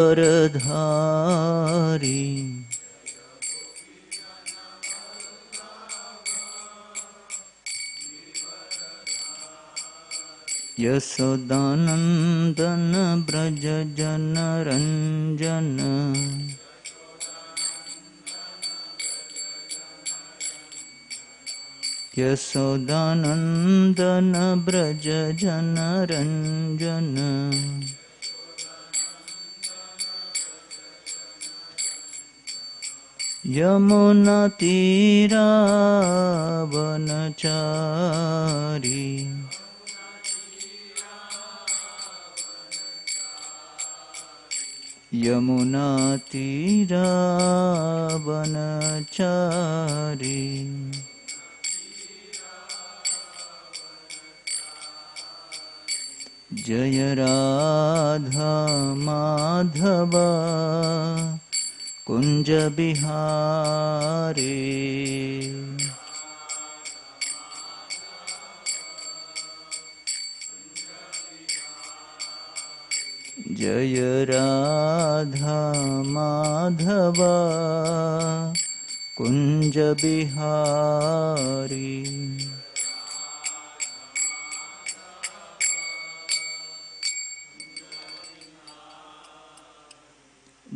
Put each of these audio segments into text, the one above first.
वरधारी यशोदानंदन ब्रज जन रंजन यशोदानंदन ब्रज जन रंजन यमुना तीरा वनचारी यमुना तीरा वनचारी जय राधा माधव कुंज बिहारी जय राधा माधव कुंज बिहारी।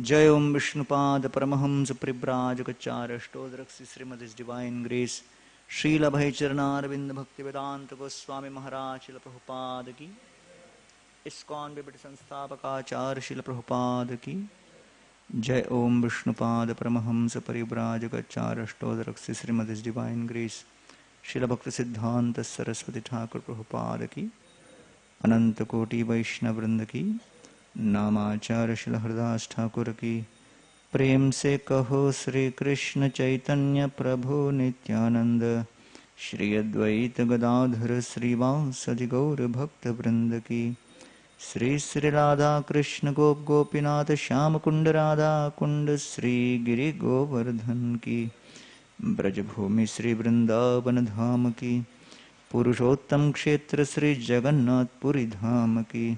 जय ओम विष्णुपाद परमहंस परिव्राजकाचार्यष्टोदरक्षि श्रीमद् डिवाइन ग्रेस श्रील अभय चरणारविंद भक्ति वेदांत गोस्वामी महाराज श्रील प्रभुपाद की, इस्कॉन विभिन्न संस्थापकाचार्य श्रील प्रभुपाद की जय। ओम विष्णुपाद परमहंस परिव्राजकाचार्यष्टोदरक्षि श्रीमद् डिवाइन ग्रेस श्रील भक्ति सिद्धांत सरस्वती ठाकुर प्रभुपाद की, अनंत कोटि वैष्णव वृंद की, नामाचार्य श्री हरदास ठाकुर की। प्रेम से कहो श्री कृष्ण चैतन्य प्रभु नित्यानंद, श्री अद्वैत गदाधर श्रीवासदि गौर भक्त वृंद की। श्री श्री राधा कृष्ण गोप गोपीनाथ श्याम कुंड राधा कुंड, श्री गिरि गोवर्धन की। ब्रजभूमि श्री वृंदावन धाम की, पुरुषोत्तम क्षेत्र श्री जगन्नाथपुरी धाम की।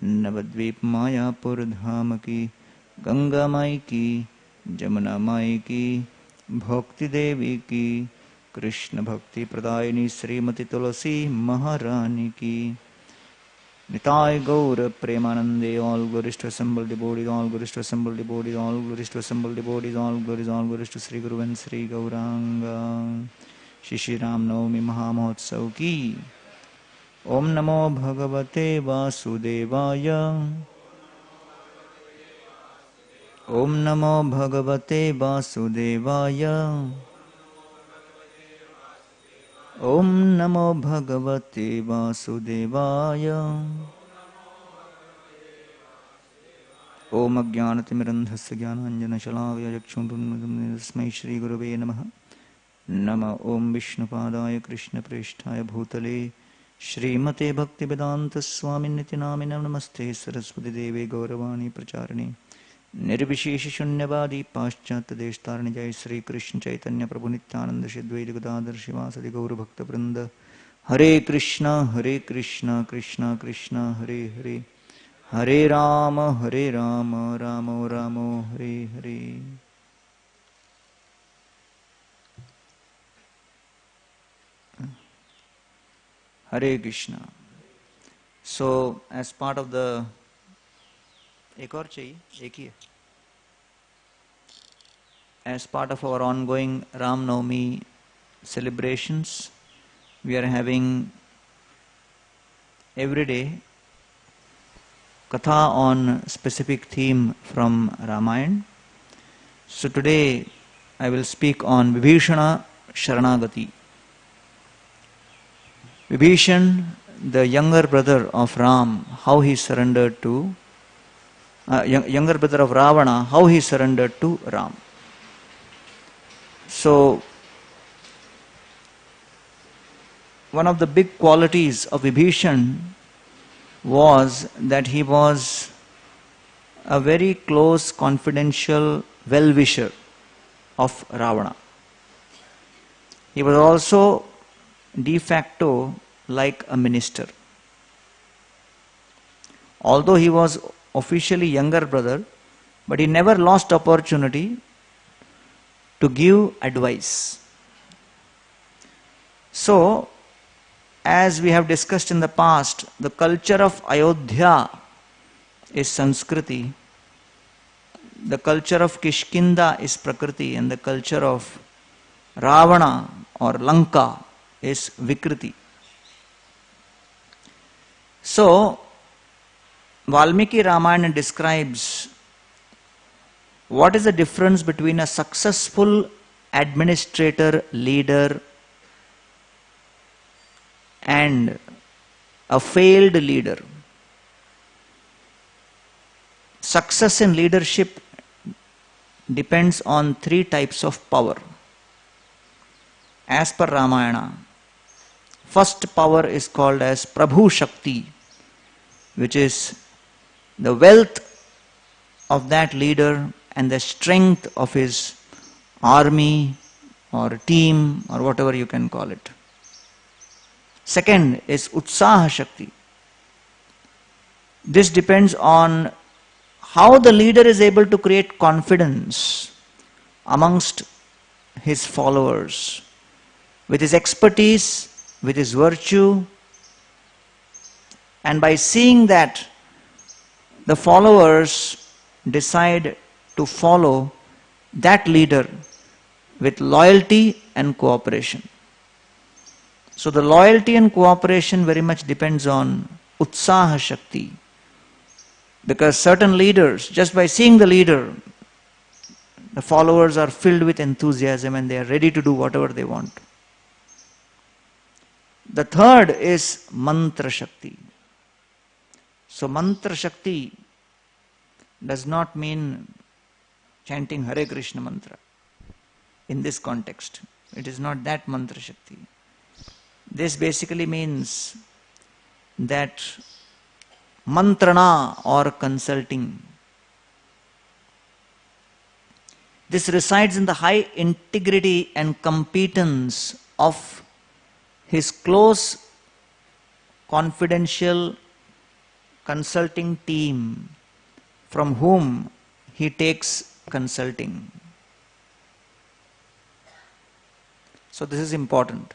नवद्वीप मायापुर धाम की, गंगा माई की, जमुना माई की, भक्ति देवी की। कृष्ण भक्ति प्रदायिनी श्रीमती तुलसी महारानी की। निताय गौर प्रेमानंदे all glories to assembled devotees, all glories to assembled devotees, all glories to assembled devotees, all glories to Sri Guru and Sri Gauranga। Shri Shri Ram Navami महामहोत्सव की। ओम नमो भगवते वासुदेवाय, ओम नमो भगवते वासुदेवाय, ओम नमो भगवते वासुदेवाय। ओम अज्ञानतिमिरन्धस्य ज्ञानाञ्जनशलाकया चक्षुरुन्मिलितं तस्मै श्री गुरवे नमः। नमः ओम विष्णुपादाय कृष्णप्रेष्ठाय भूतले श्रीमते भक्ति वेदांत स्वामिनिति नामिने नमस्ते सरस्वती देवे गौरवाणी प्रचारिणे निर्विशेष शून्यवादी पाश्चात्य देशतारिणे। जय श्री कृष्ण चैतन्य प्रभु नित्यानंद श्री द्वैत गदाधर शिवासदि गौर भक्त वृंद। हरे कृष्णा कृष्णा कृष्णा हरे हरे, हरे Ram Ram Ram Hare Hare. Hare Krishna. So, as part of the एक और चाहिए, एक ही है। As part of our ongoing Ram Navami celebrations, we are having every day Katha on specific theme from Ramayana. So today I will speak on Vibhishana Sharanagati. Vibhishan, the younger brother of Ram, how he surrendered to younger brother of Ravana, how he surrendered to Ram. So one of the big qualities of Vibhishan was that he was a very close, confidential well-wisher of Ravana. He was also de facto like a minister. Although he was officially younger brother, but he never lost opportunity to give advice. So, as we have discussed in the past, the culture of Ayodhya is Sanskriti, the culture of Kishkinda is Prakriti, and the culture of Ravana or Lanka is Vikriti. So, Valmiki Ramayana describes what is the difference between a successful administrator, leader, and a failed leader. Success in leadership depends on three types of power. As per Ramayana, first power is called as Prabhu Shakti, which is the wealth of that leader and the strength of his army or team or whatever you can call it. Second is Utsaha Shakti. This depends on how the leader is able to create confidence amongst his followers with his expertise, with his virtue, and by seeing that the followers decide to follow that leader with loyalty and cooperation. So the loyalty and cooperation very much depends on Utsaha Shakti. Because certain leaders, just by seeing the leader, the followers are filled with enthusiasm and they are ready to do whatever they want. The third is Mantra Shakti. So Mantra Shakti does not mean chanting harekrishna mantra in this context. It is not that Mantra Shakti. This basically means that mantrana or consulting. This resides in the high integrity and competence of his close, confidential consulting team from whom he takes consulting. So this is important.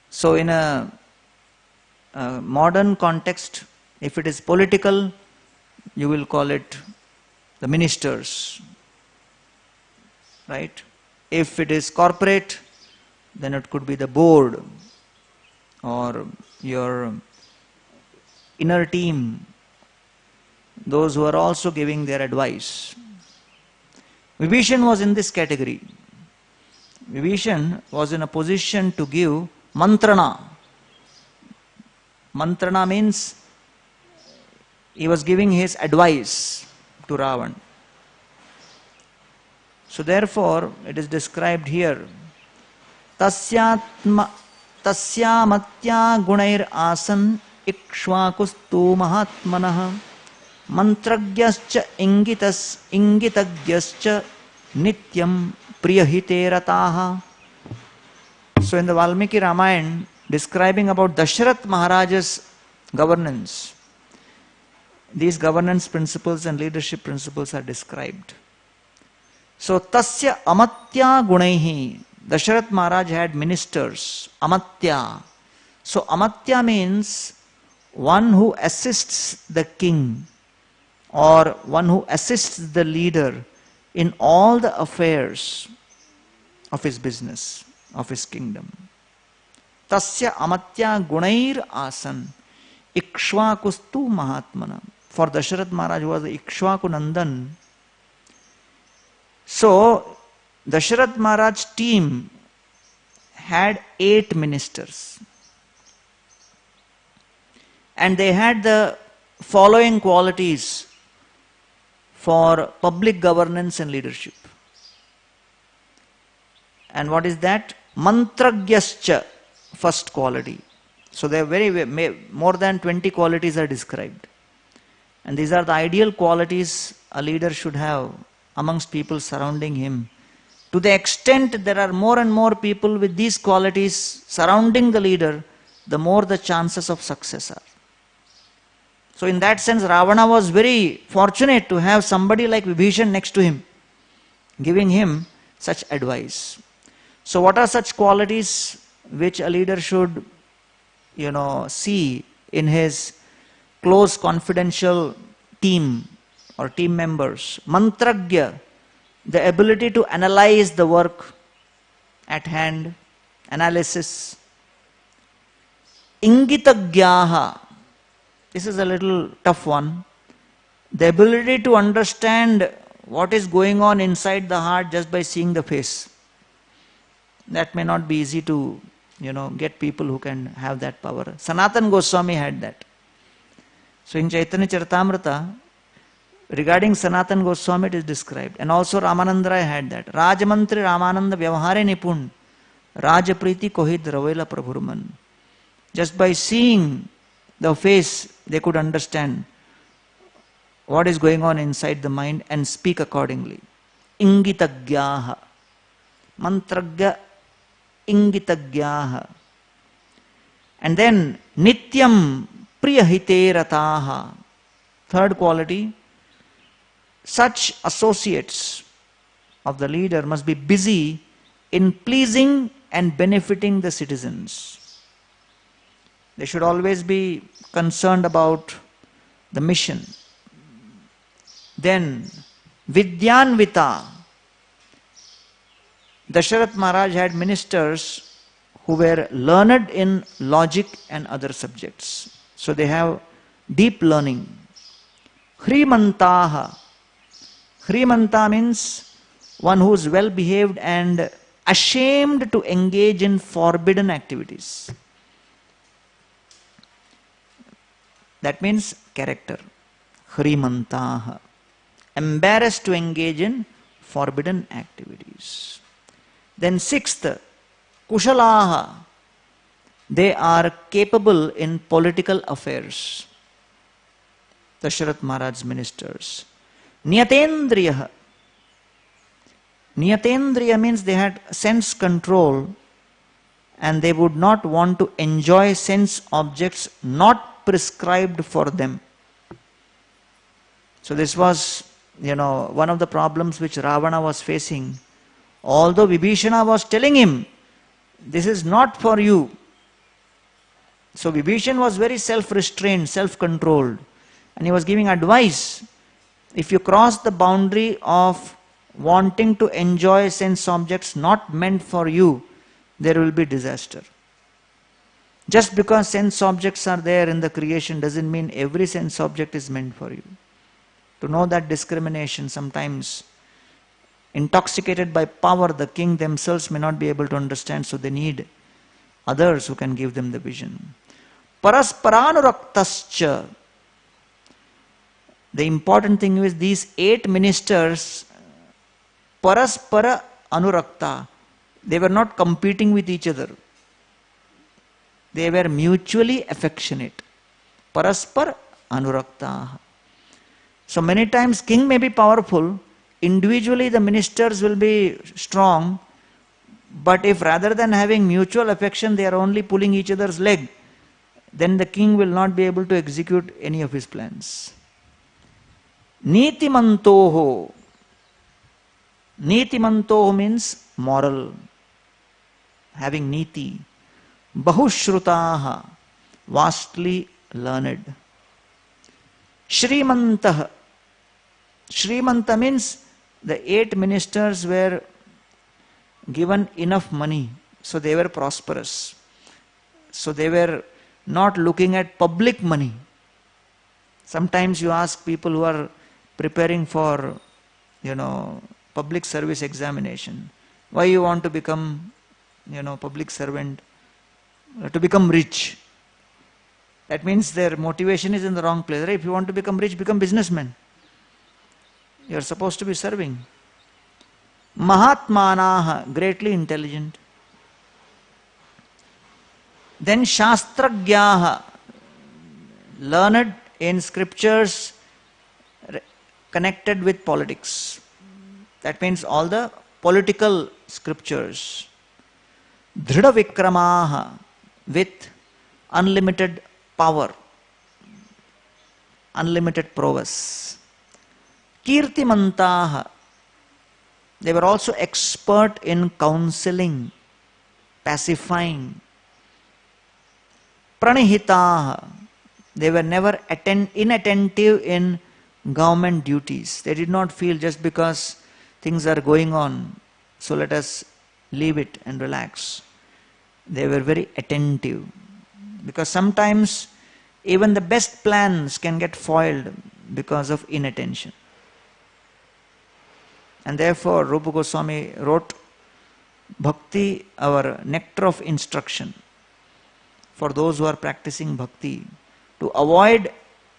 So in a modern context, if it is political, you will call it the ministers, right? If it is corporate, then it could be the board or your inner team, those who are also giving their advice. Vibhishan was in this category. Vibhishan was in a position to give mantrana. Mantrana means he was giving his advice to Ravan. So therefore, it is described here, tasyamatya gunair asan ikshvakustu mahatmanah mantragyascha ingitagyascha nityam priyahite rataha. So in the Valmiki Ramayana, describing about Dasharath Maharaj's governance, these governance principles and leadership principles are described. So tasya amatya gunaihi, Dasharath Maharaj had ministers, amatya. So amatya means one who assists the king or one who assists the leader in all the affairs of his business, of his kingdom. Tasya amatya gunair asan ikshvakustu mahatmana. For Dasharath Maharaj was the Ikshvaku Nandan. So Dasharath Maharaj's team had 8 ministers. And they had the following qualities for public governance and leadership. And what is that? Mantragyascha, first quality. So there are more than 20 qualities are described. And these are the ideal qualities a leader should have amongst people surrounding him. To the extent there are more and more people with these qualities surrounding the leader, the more the chances of success are. So in that sense, Ravana was very fortunate to have somebody like Vibhishan next to him, giving him such advice. So what are such qualities which a leader should, see in his close confidential team or team members? Mantragya, the ability to analyze the work at hand, analysis. Ingitagyaha, this is a little tough one. The ability to understand what is going on inside the heart just by seeing the face. That may not be easy to, get people who can have that power. Sanatana Goswami had that. So in Chaitanya Charitamrita, regarding Sanatana Goswami it is described. And also Ramananda Rai had that. Rajamantri Ramananda Vyavahare Nipun Rajapriti Kohid Ravela Prabhuruman. Just by seeing the face, they could understand what is going on inside the mind and speak accordingly. Ingitagyaha. Mantragya ingitagyaha. And then Nityam Priyahite Rataha. Third quality, such associates of the leader must be busy in pleasing and benefiting the citizens. They should always be concerned about the mission. Then, Vidyanvita. Dasharath Maharaj had ministers who were learned in logic and other subjects. So they have deep learning. Hrimantaha. Hrimanta means one who is well behaved and ashamed to engage in forbidden activities. That means character. Hrimantaha. Embarrassed to engage in forbidden activities. Then sixth, Kushalaha. They are capable in political affairs. Dasharath Maharaj's ministers. Niyatendriya. Niyatendriya means they had sense control and they would not want to enjoy sense objects not prescribed for them. So this was, one of the problems which Ravana was facing. Although Vibhishana was telling him, this is not for you. So Vibhishan was very self-restrained, self-controlled. And he was giving advice. If you cross the boundary of wanting to enjoy sense objects not meant for you, there will be disaster. Just because sense objects are there in the creation doesn't mean every sense object is meant for you. To know that discrimination, sometimes intoxicated by power, the king themselves may not be able to understand, so they need others who can give them the vision. Parasparanuruktascha. The important thing is these 8 ministers, paraspara anurakta, they were not competing with each other. They were mutually affectionate. Paraspar anurakta. So many times king may be powerful, individually the ministers will be strong, but if rather than having mutual affection they are only pulling each other's leg, then the king will not be able to execute any of his plans. Nitimantoho. Nitimantoho means moral, having niti. Bahushrutaha, vastly learned. Shrimantah. Shrimanta means the 8 ministers were given enough money, so they were prosperous. So they were not looking at public money. Sometimes you ask people who are preparing for, public service examination, why you want to become, public servant, to become rich. That means their motivation is in the wrong place. Right? If you want to become rich, become businessman. You are supposed to be serving. Mahatmanaha, greatly intelligent. Then Shastragyaha, learned in scriptures connected with politics. That means all the political scriptures. Dhrida Vikramaha, with unlimited power. unlimited prowess. Kirtimantaha, they were also expert in counseling, pacifying. Pranihitaha, they were never inattentive in government duties. They did not feel just because things are going on, so let us leave it and relax. They were very attentive. Because sometimes even the best plans can get foiled because of inattention. And therefore Rupa Goswami wrote Bhakti, our nectar of instruction, for those who are practicing Bhakti, to avoid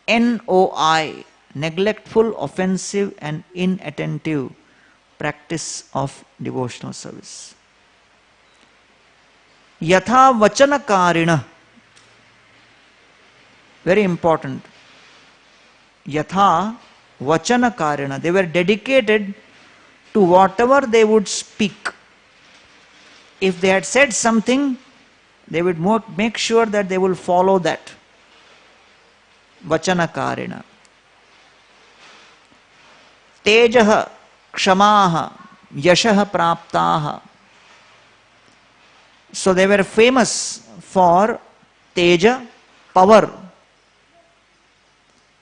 NOI, neglectful, offensive and inattentive practice of devotional service. Yatha vachana karina, very important. Yatha vachana karina, they were dedicated to whatever they would speak. If they had said something, they would make sure that they will follow that. Vachana karina. Tejaha, kshamaha, yashaha praptaha. So they were famous for teja, power.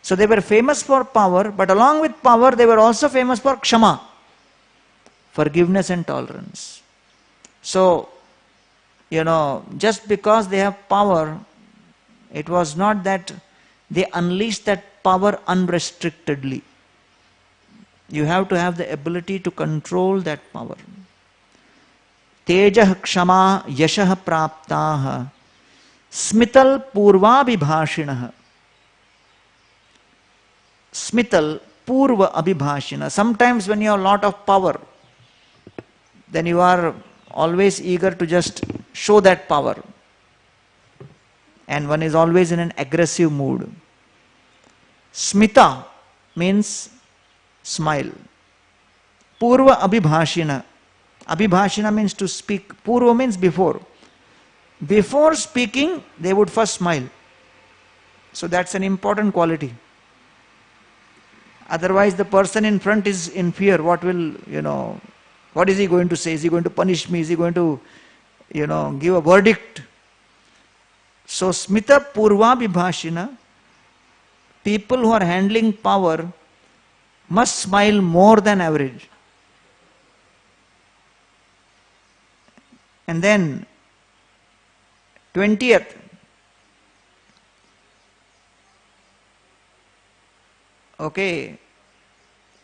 So they were famous for power, but along with power they were also famous for kshama, forgiveness and tolerance. So, just because they have power, it was not that they unleashed that power unrestrictedly. You have to have the ability to control that power. Tejah kshama yashah praptaha smital purva abhibhashinaha. Smital purva abhibhashina. Sometimes when you have a lot of power, then you are always eager to just show that power. And one is always in an aggressive mood. Smita means smile. Purva abhibhashina. Abhibhashina means to speak. Purva means before. Before speaking, they would first smile. So that's an important quality. Otherwise the person in front is in fear. What is he going to say? Is he going to punish me? Is he going to, give a verdict? So smita purva abhibhashina, people who are handling power must smile more than average. And then 20th,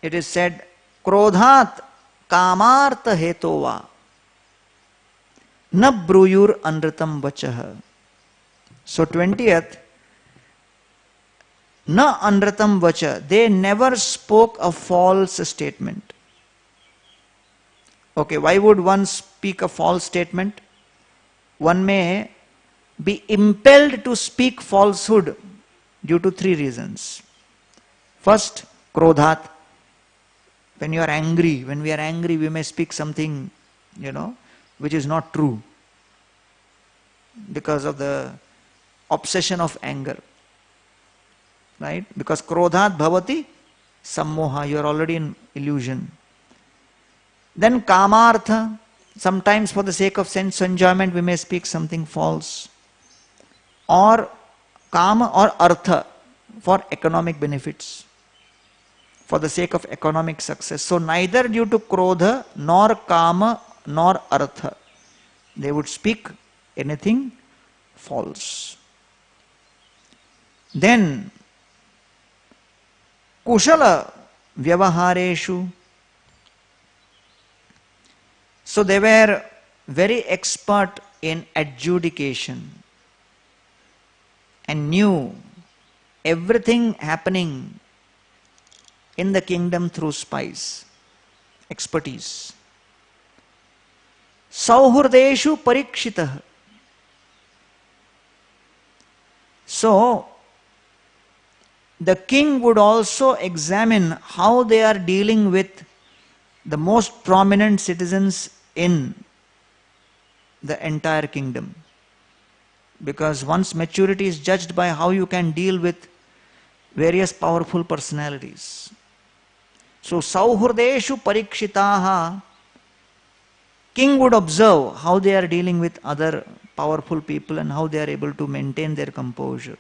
it is said, Krodhat kamartha hetova na bruyur anritam vachaha. So 20th, na anritam vacha, they never spoke a false statement. Why would one speak a false statement? One may be impelled to speak falsehood due to 3 reasons. First, krodhat. When you are angry, when we are angry, we may speak something, which is not true because of the obsession of anger. Right? Because krodhat bhavati sammoha, you are already in illusion. Then kamartha, sometimes for the sake of sense enjoyment we may speak something false. Or kama or artha, for economic benefits, for the sake of economic success. So neither due to krodha, nor kama, nor artha, they would speak anything false. Then kushala vyavahareshu. So they were very expert in adjudication and knew everything happening in the kingdom through spies, expertise. Sauhurdeshu parikshitah. So the king would also examine how they are dealing with the most prominent citizens in the entire kingdom. Because one's maturity is judged by how you can deal with various powerful personalities. So, sauhurdeshu parikshitaha, king would observe how they are dealing with other powerful people and how they are able to maintain their composure.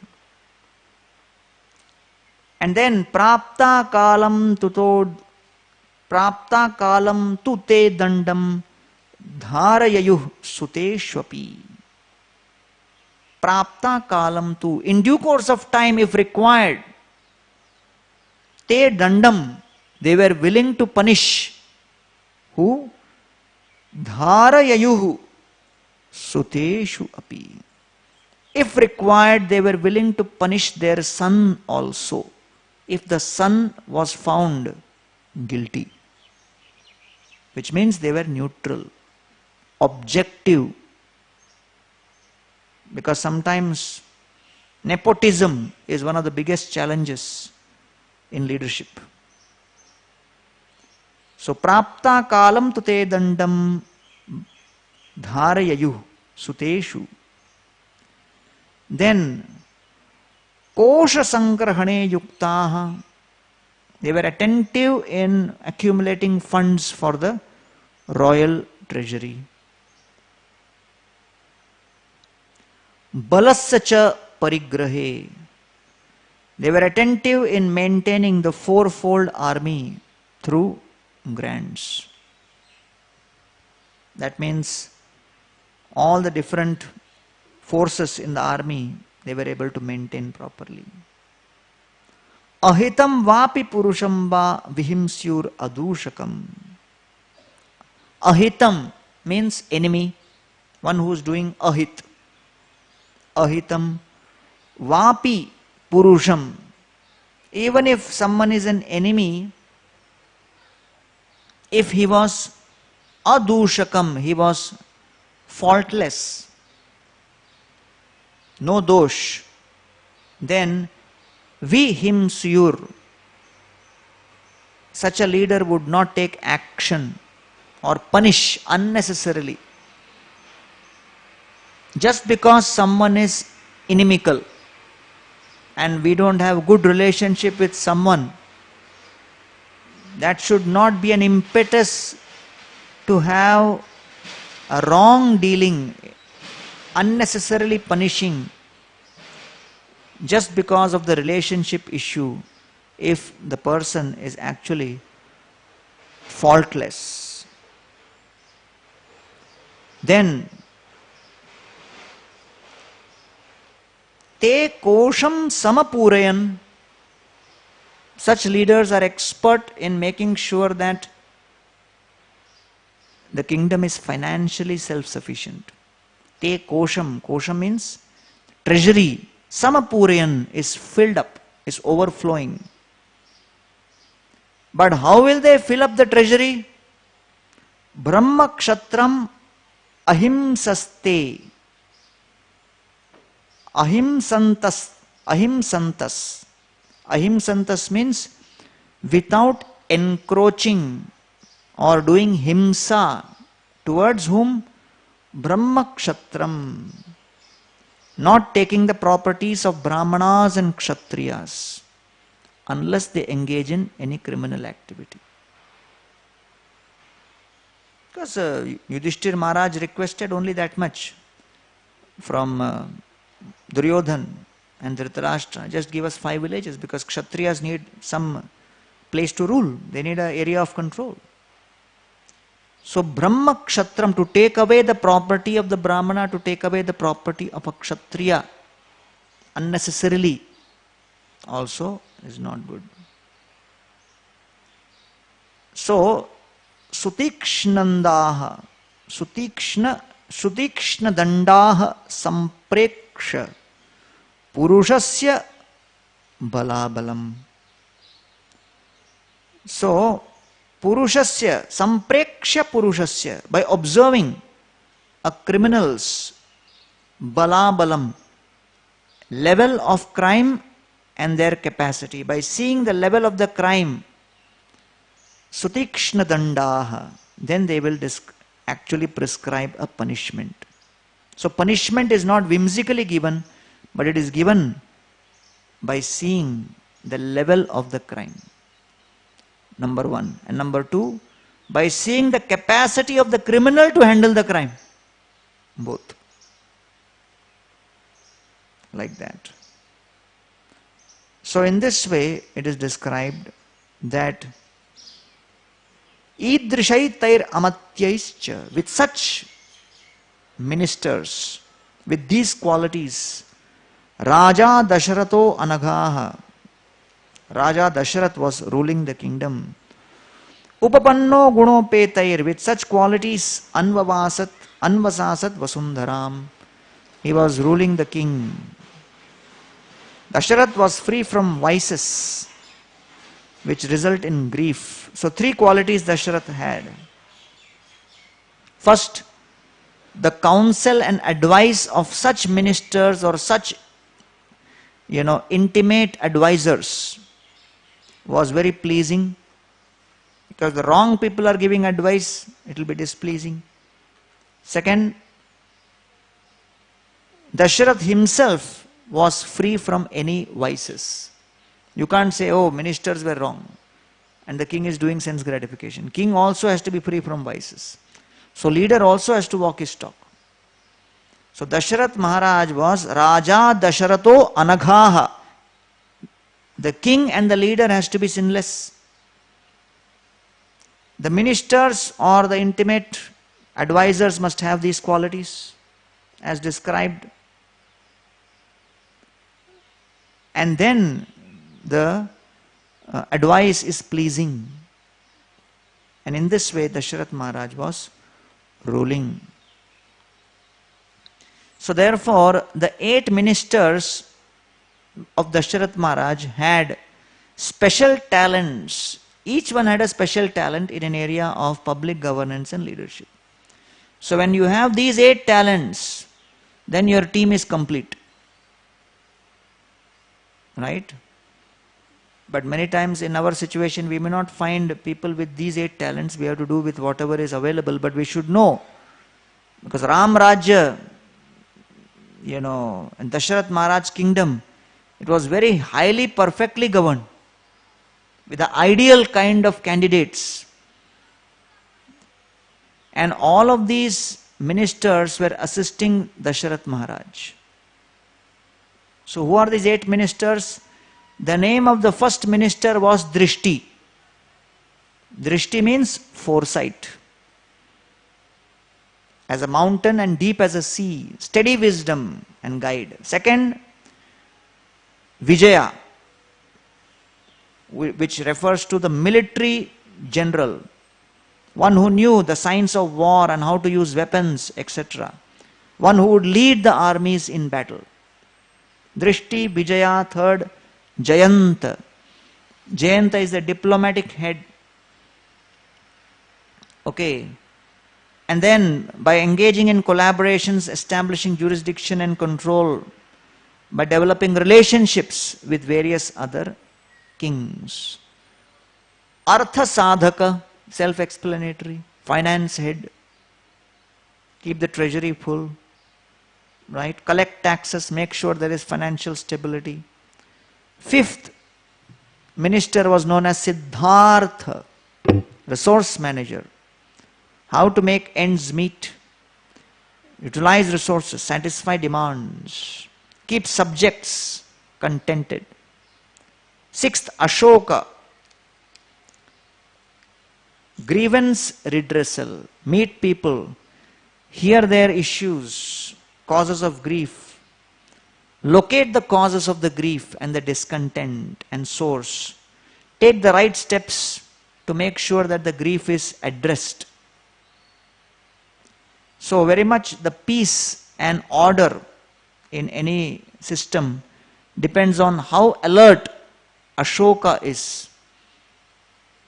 And then prapta kalam tu te dandam dharayayuh suteshwapi. Prapta kalam tu, in due course of time if required, te dandam, they were willing to punish. Who? Dharayayuh suteshu api. If required, they were willing to punish their son also, if the son was found guilty. Which means they were neutral, objective. Because sometimes nepotism is one of the biggest challenges in leadership. So, prapta kalam tu te dandam dharayayuh suteshu. Then, kosha sangrahane yuktaha, they were attentive in accumulating funds for the royal treasury. Balassacha parigrahe, they were attentive in maintaining the fourfold army through grants. That means all the different forces in the army, they were able to maintain properly. Ahitam vapi purusham va vihimsyur adushakam. Ahitam means enemy, one who is doing ahit. Ahitam vapi purusham. Even if someone is an enemy, if he was adushakam, he was faultless, no dosh, then vihimsyur, such a leader would not take action or punish unnecessarily. Just because someone is inimical and we don't have good relationship with someone, that should not be an impetus to have a wrong dealing, unnecessarily punishing just because of the relationship issue, if the person is actually faultless. Then te kosham samapurayan, such leaders are expert in making sure that the kingdom is financially self-sufficient. Te kosham, kosham means treasury. Samapurayan is filled up, is overflowing. But how will they fill up the treasury? Brahma kshatram ahimsaste. Ahimsantas. Ahimsantas. Ahimsantas means without encroaching or doing himsa. Towards whom? Brahma kshatram. Not taking the properties of brahmanas and kshatriyas unless they engage in any criminal activity. Because Yudhishthir Maharaj requested only that much from Duryodhan and Dhritarashtra. Just give us 5 villages, because kshatriyas need some place to rule. They need an area of control. So Brahma Kshatram, to take away the property of the Brahmana, to take away the property of a Kshatriya unnecessarily also is not good. So Sutikshnandaha, Sutikshna Dandaha Sampreksha Purushasya Balabalam. So Purushasya, Sampreksha Purushasya, by observing a criminal's balabalam, level of crime and their capacity, by seeing the level of the crime, Sutikshna Dandaha, then they will actually prescribe a punishment. So punishment is not whimsically given, but it is given by seeing the level of the crime. Number one. And number two, by seeing the capacity of the criminal to handle the crime. Both. Like that. So in this way, it is described that idrishaitair amatyaischa, with such ministers, with these qualities, Raja Dasharato Anaghaha, Raja Dasharath was ruling the kingdom. Upapanno Gunopetair, with such qualities, Anvasasat Vasundharam, he was ruling the king. Dasharath was free from vices, which result in grief. So three qualities Dasharath had. First, the counsel and advice of such ministers or such, intimate advisors was very pleasing. Because the wrong people are giving advice, it will be displeasing. Second, Dasharath himself was free from any vices. You can't say, oh, ministers were wrong and the king is doing sense gratification. King also has to be free from vices. So leader also has to walk his talk. So Dasharath Maharaj was Raja Dasharato Anaghaha. The king and the leader has to be sinless. The ministers or the intimate advisors must have these qualities as described. And then the advice is pleasing. And in this way Dasharath Maharaj was ruling. So therefore the 8 ministers of Dasharath Maharaj had special talents. Each one had a special talent in an area of public governance and leadership. So when you have these 8 talents, then your team is complete. Right? But many times in our situation we may not find people with these 8 talents. We have to do with whatever is available, but we should know. Because Ram Rajya, in Dasharath Maharaj's kingdom, it was very highly, perfectly governed with the ideal kind of candidates. And all of these ministers were assisting Dasharath Maharaj. So who are these 8 ministers? The name of the first minister was Drishti. Drishti means foresight. As a mountain and deep as a sea, steady wisdom and guide. Second, Vijaya, which refers to the military general, one who knew the science of war and how to use weapons, etc. One who would lead the armies in battle. Drishti, Vijaya. Third, Jayanta. Jayanta is the diplomatic head. Okay. And then by engaging in collaborations, establishing jurisdiction and control, by developing relationships with various other kings. Artha Sadhaka, self-explanatory. Finance head. Keep the treasury full. Right? Collect taxes, make sure there is financial stability. Fifth minister was known as Siddhartha, resource manager. How to make ends meet, utilize resources, satisfy demands, keep subjects contented. Sixth, Ashoka, grievance redressal, meet people, hear their issues, causes of grief, locate the causes of the grief and the discontent and source, take the right steps to make sure that the grief is addressed. So very much the peace and order in any system depends on how alert Ashoka is.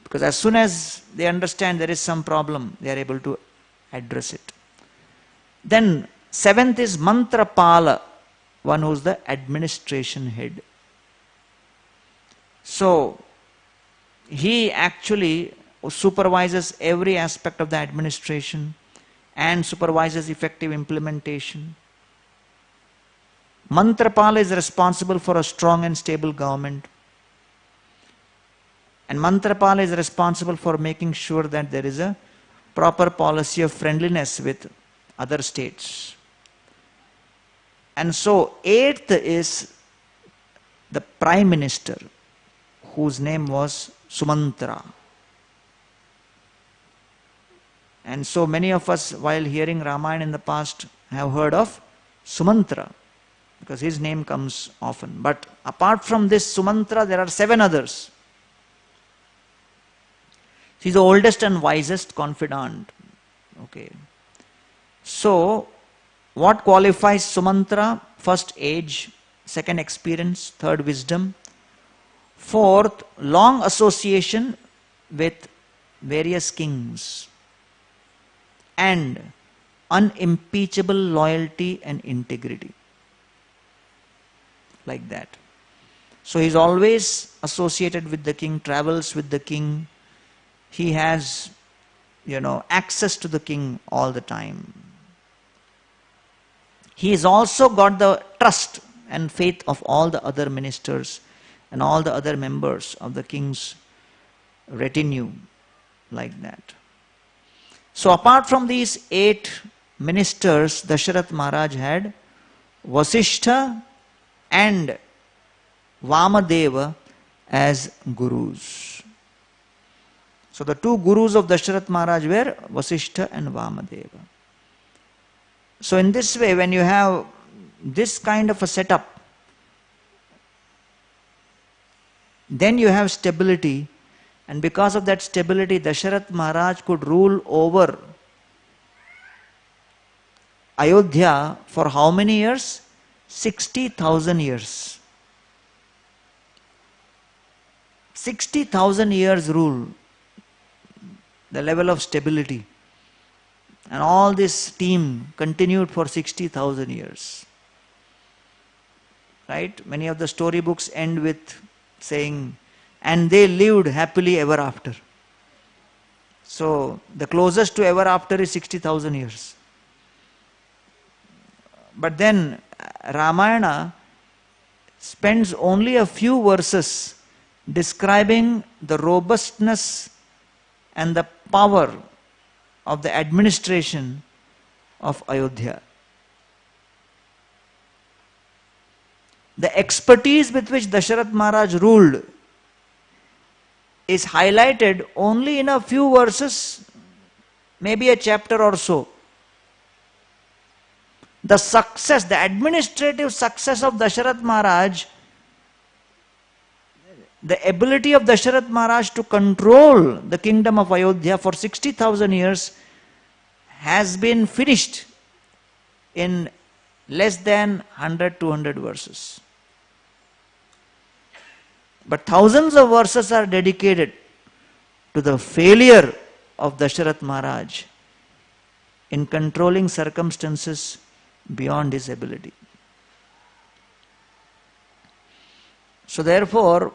Because as soon as they understand there is some problem, they are able to address it. Then seventh is Mantrapala, one who is the administration head. So he actually supervises every aspect of the administration and supervises effective implementation. Mantrapala is responsible for a strong and stable government. And Mantrapala is responsible for making sure that there is a proper policy of friendliness with other states. And so, 8th is the Prime Minister, whose name was Sumantra. And so many of us, while hearing Ramayana in the past, have heard of Sumantra, because his name comes often. But apart from this Sumantra, there are 7 others. He is the oldest and wisest confidant. Okay. So, what qualifies Sumantra? First, age. Second, experience. Third, wisdom. Fourth, long association with various kings. And unimpeachable loyalty and integrity. Like that. So he is always associated with the king, travels with the king. He has, access to the king all the time. He has also got the trust and faith of all the other ministers and all the other members of the king's retinue. Like that. So apart from these 8 ministers, Dasharath Maharaj had Vasishtha and Vamadeva as gurus. So the 2 gurus of Dasharath Maharaj were Vasishtha and Vamadeva. So in this way, when you have this kind of a setup, then you have stability. And because of that stability, Dasharath Maharaj could rule over Ayodhya for how many years? 60,000 years. 60,000 years rule. The level of stability. And all this team continued for 60,000 years. Right? Many of the storybooks end with saying, and they lived happily ever after. So, the closest to ever after is 60,000 years. But then, Ramayana spends only a few verses describing the robustness and the power of the administration of Ayodhya. The expertise with which Dasharath Maharaj ruled is highlighted only in a few verses, maybe a chapter or so. The success, the administrative success of Dasharath Maharaj, the ability of Dasharath Maharaj to control the kingdom of Ayodhya for 60,000 years has been finished in less than 100-200 verses. But thousands of verses are dedicated to the failure of Dasharath Maharaj in controlling circumstances beyond his ability. So therefore,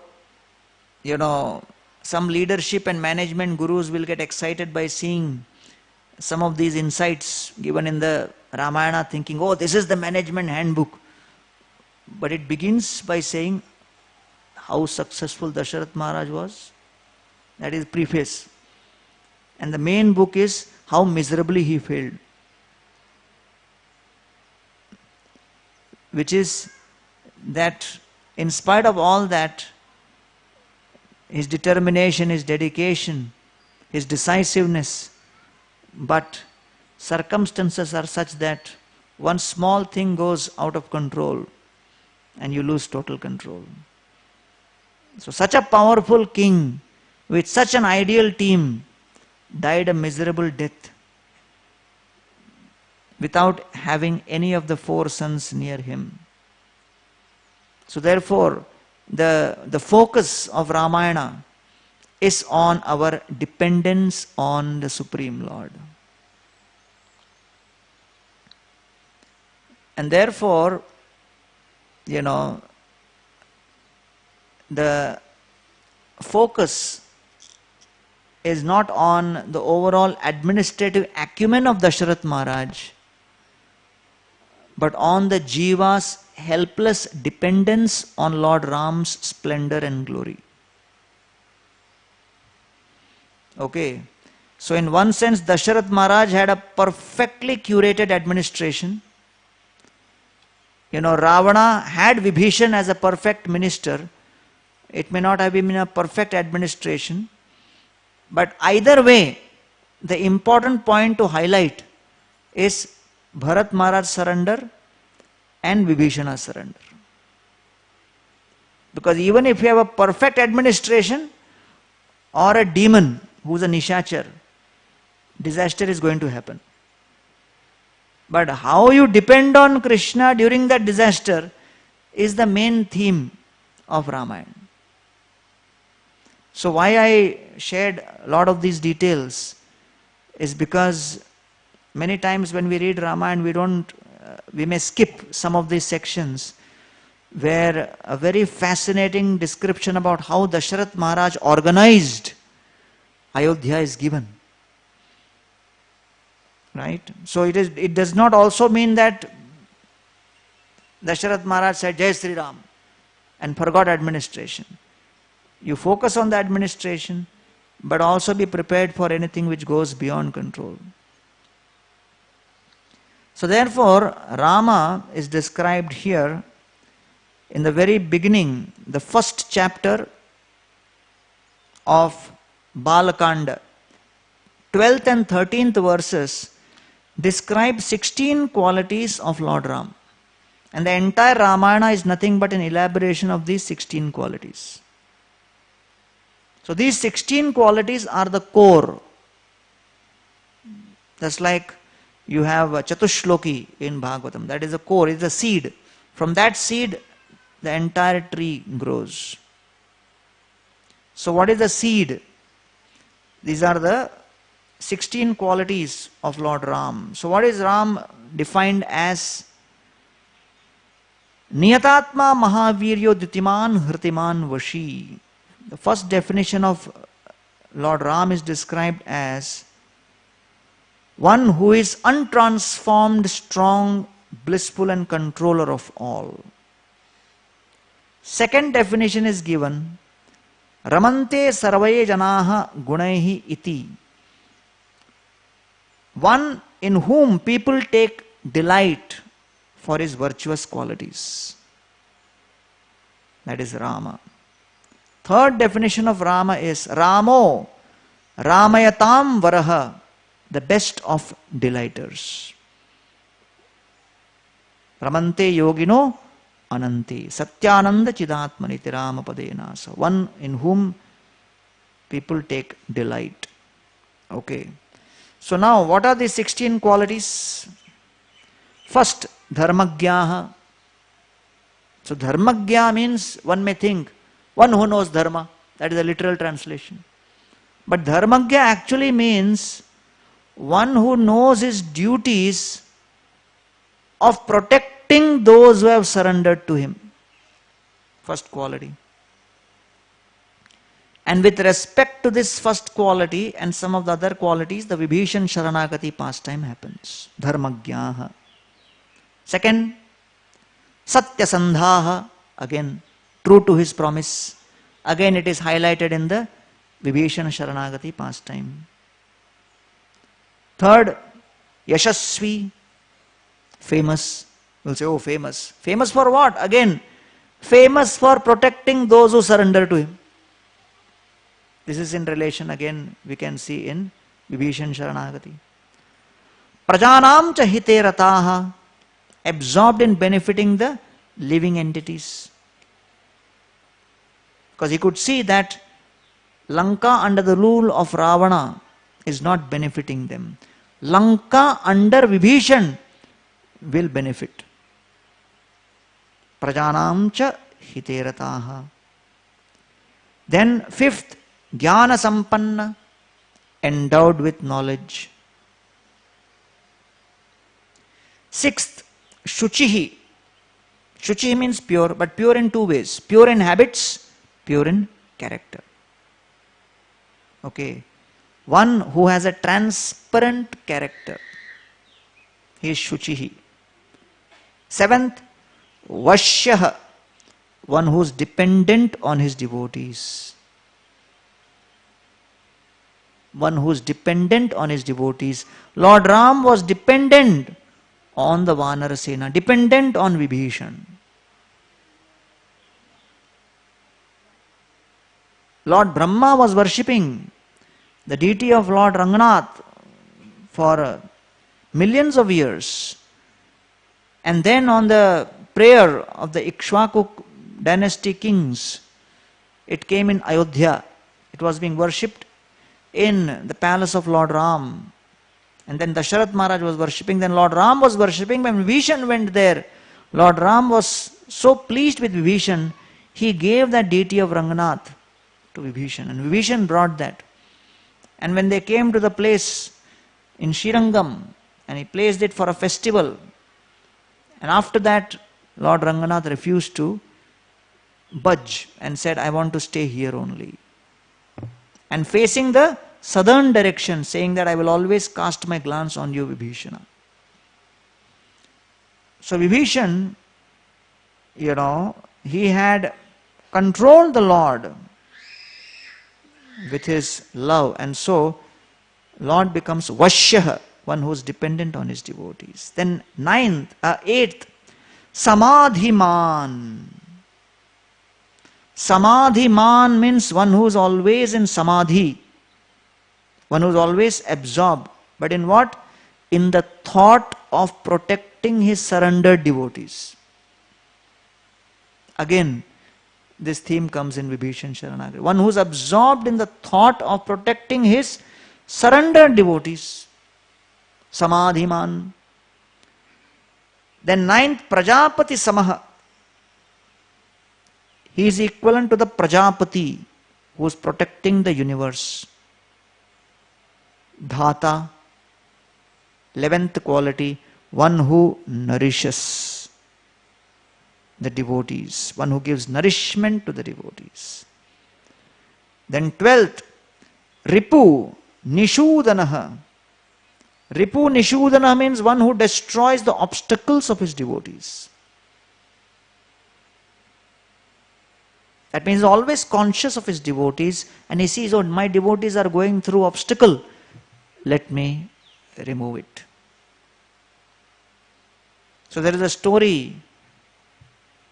some leadership and management gurus will get excited by seeing some of these insights given in the Ramayana, thinking, oh, this is the management handbook. But it begins by saying how successful Dasharath Maharaj was. That is preface. And the main book is how miserably he failed. Which is that in spite of all that, his determination, his dedication, his decisiveness, but circumstances are such that one small thing goes out of control and you lose total control. So such a powerful king with such an ideal team died a miserable death without having any of the 4 sons near him. So therefore, the focus of Ramayana is on our dependence on the Supreme Lord. And therefore, the focus is not on the overall administrative acumen of Dasharath Maharaj, but on the Jiva's helpless dependence on Lord Ram's splendor and glory. Okay. So in one sense, Dasharath Maharaj had a perfectly curated administration. Ravana had Vibhishan as a perfect minister. It may not have been a perfect administration. But either way, the important point to highlight is Bharat Maharaj surrender and Vibhishana surrender. Because even if you have a perfect administration or a demon who is a nishachar, disaster is going to happen. But how you depend on Krishna during that disaster is the main theme of Ramayana. So why I shared a lot of these details is because many times when we read Ramayana, we may skip some of these sections where a very fascinating description about how Dasharath Maharaj organized Ayodhya is given. Right? So it does not also mean that Dasharath Maharaj said Jai Sri Ram and forgot administration. You focus on the administration, but also be prepared for anything which goes beyond control. So therefore, Rama is described here in the very beginning, the first chapter of Balakanda. 12th and 13th verses describe 16 qualities of Lord Ram. And the entire Ramayana is nothing but an elaboration of these 16 qualities. So these 16 qualities are the core. Just like you have a Chatushloki in Bhagavatam. That is the core, it is a seed. From that seed, the entire tree grows. So what is the seed? These are the 16 qualities of Lord Ram. So what is Ram defined as? Niyatatma Mahaviryo Dutiman Hritiman Vashi. The first definition of Lord Ram is described as one who is untransformed, strong, blissful and controller of all. Second definition is given, Ramante Sarvaye Janaha Gunaihi Iti. One in whom people take delight for his virtuous qualities. That is Rama. Third definition of Rama is Ramo, Ramayatam Varaha, the best of delighters. Ramante Yogino Ananti, Satyananda Chidatmaniti Rama Padena. So one in whom people take delight. Okay. So now what are the 16 qualities? First, Dharmagyaha. So Dharmagya means one may think, one who knows Dharma. That is a literal translation. But Dharmagya actually means one who knows his duties of protecting those who have surrendered to him. First quality. And with respect to this first quality and some of the other qualities, the Vibhishan Sharanagati pastime happens. Dharmagyaha. Second, Satyasandhaha. Again, true to his promise. Again, it is highlighted in the Vibhishan Sharanagati pastime. Third, Yashasvi. Famous. We'll say, oh, famous. Famous for what? Again, famous for protecting those who surrender to him. This is in relation, again, we can see in Vibhishan Sharanagati. Prajanam cha hite rataha. Absorbed in benefiting the living entities. Because he could see that Lanka under the rule of Ravana is not benefiting them. Lanka under Vibhishan will benefit. Prajanam cha hiterataha. Then fifth, Jnana Sampanna, endowed with knowledge. Sixth, Shuchihi. Shuchihi means pure, but pure in two ways. Pure in habits, pure in character. Okay. One who has a transparent character. He is Shuchihi. Seventh, Vashyaha. One who is dependent on his devotees. one who is dependent on his devotees. Lord Ram was dependent on the Vanarasena, dependent on Vibhishan. Lord Brahma was worshipping the deity of Lord Ranganath for millions of years. And then on the prayer of the Ikshvaku dynasty kings, it came in Ayodhya. It was being worshipped in the palace of Lord Ram. And then Dasharath Maharaj was worshipping, then Lord Ram was worshipping. When Vibhishan went there, Lord Ram was so pleased with Vibhishan, he gave that deity of Ranganath to Vibhishan. And Vibhishan brought that. And when they came to the place in Srirangam, and he placed it for a festival, and after that, Lord Ranganath refused to budge and said, I want to stay here only. And facing the southern direction, saying that I will always cast my glance on you, Vibhishana. So Vibhishan, he had controlled the Lord with his love, and so Lord becomes Vashyaha, one who is dependent on his devotees. Then eighth, Samadhiman. Samadhiman means one who is always in Samadhi, one who is always absorbed. But in what? In the thought of protecting his surrendered devotees. Again, this theme comes in Vibhishan Sharanagari. One who is absorbed in the thought of protecting his surrendered devotees. Samadhiman. Then ninth, Prajapati Samaha. He is equivalent to the Prajapati who is protecting the universe. Dhata. 11th quality, one who nourishes the devotees, one who gives nourishment to the devotees. Then 12th, Ripu Nishudanaha. Ripu Nishudana means one who destroys the obstacles of his devotees. That means always conscious of his devotees, and he sees, oh, my devotees are going through obstacle. Let me remove it. So there is a story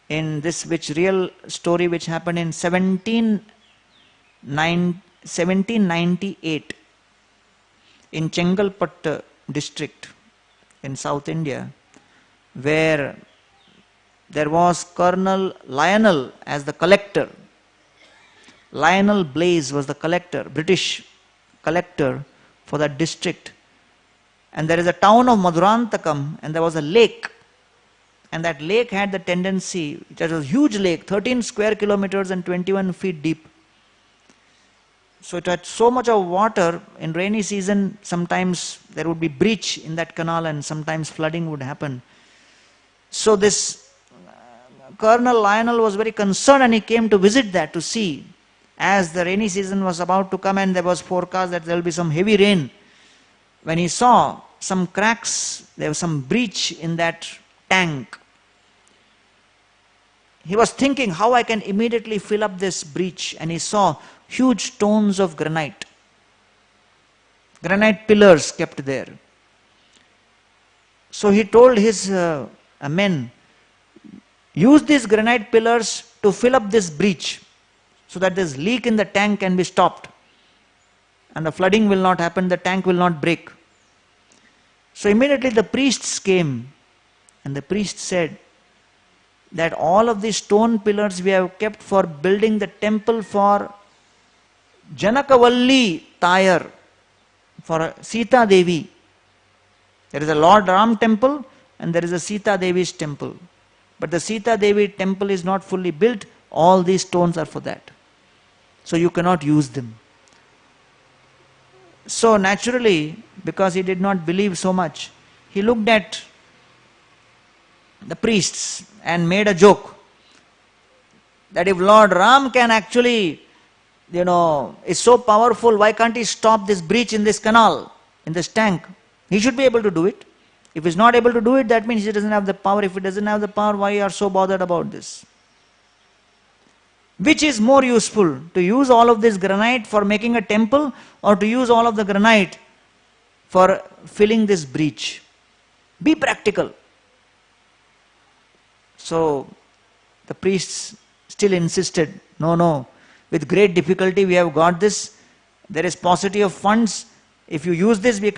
in this, real story which happened in 1798 in Chengalpattu district in South India, where there was Colonel Lionel as the collector. Lionel Blaze was the collector, British collector for that district. And there is a town of Madurantakam, and there was a lake. And that lake had the tendency, it was a huge lake, 13 square kilometers and 21 feet deep. So it had so much of water. In rainy season, sometimes there would be breach in that canal, and sometimes flooding would happen. So this Colonel Lionel was very concerned, and he came to visit that to see. As the rainy season was about to come and there was forecast that there will be some heavy rain, when he saw some cracks, there was some breach in that tank, he was thinking how I can immediately fill up this breach, and he saw huge stones of granite pillars kept there. So he told his men, use these granite pillars to fill up this breach so that this leak in the tank can be stopped and the flooding will not happen, the tank will not break. So immediately the priests came, and the priest said that all of these stone pillars we have kept for building the temple for Janakavalli Tayar, for Sita Devi. There is a Lord Ram temple and there is a Sita Devi's temple. But the Sita Devi temple is not fully built. All these stones are for that. So you cannot use them. So naturally, because he did not believe so much, he looked at the priests and made a joke that if Lord Ram can actually, is so powerful, why can't he stop this breach in this canal, in this tank? He should be able to do it. If he's not able to do it, that means he doesn't have the power. If he doesn't have the power, why you are so bothered about this? Which is more useful? To use all of this granite for making a temple, or to use all of the granite for filling this breach? Be practical. So the priests still insisted, no, with great difficulty we have got this. There is paucity of funds. If you use this, we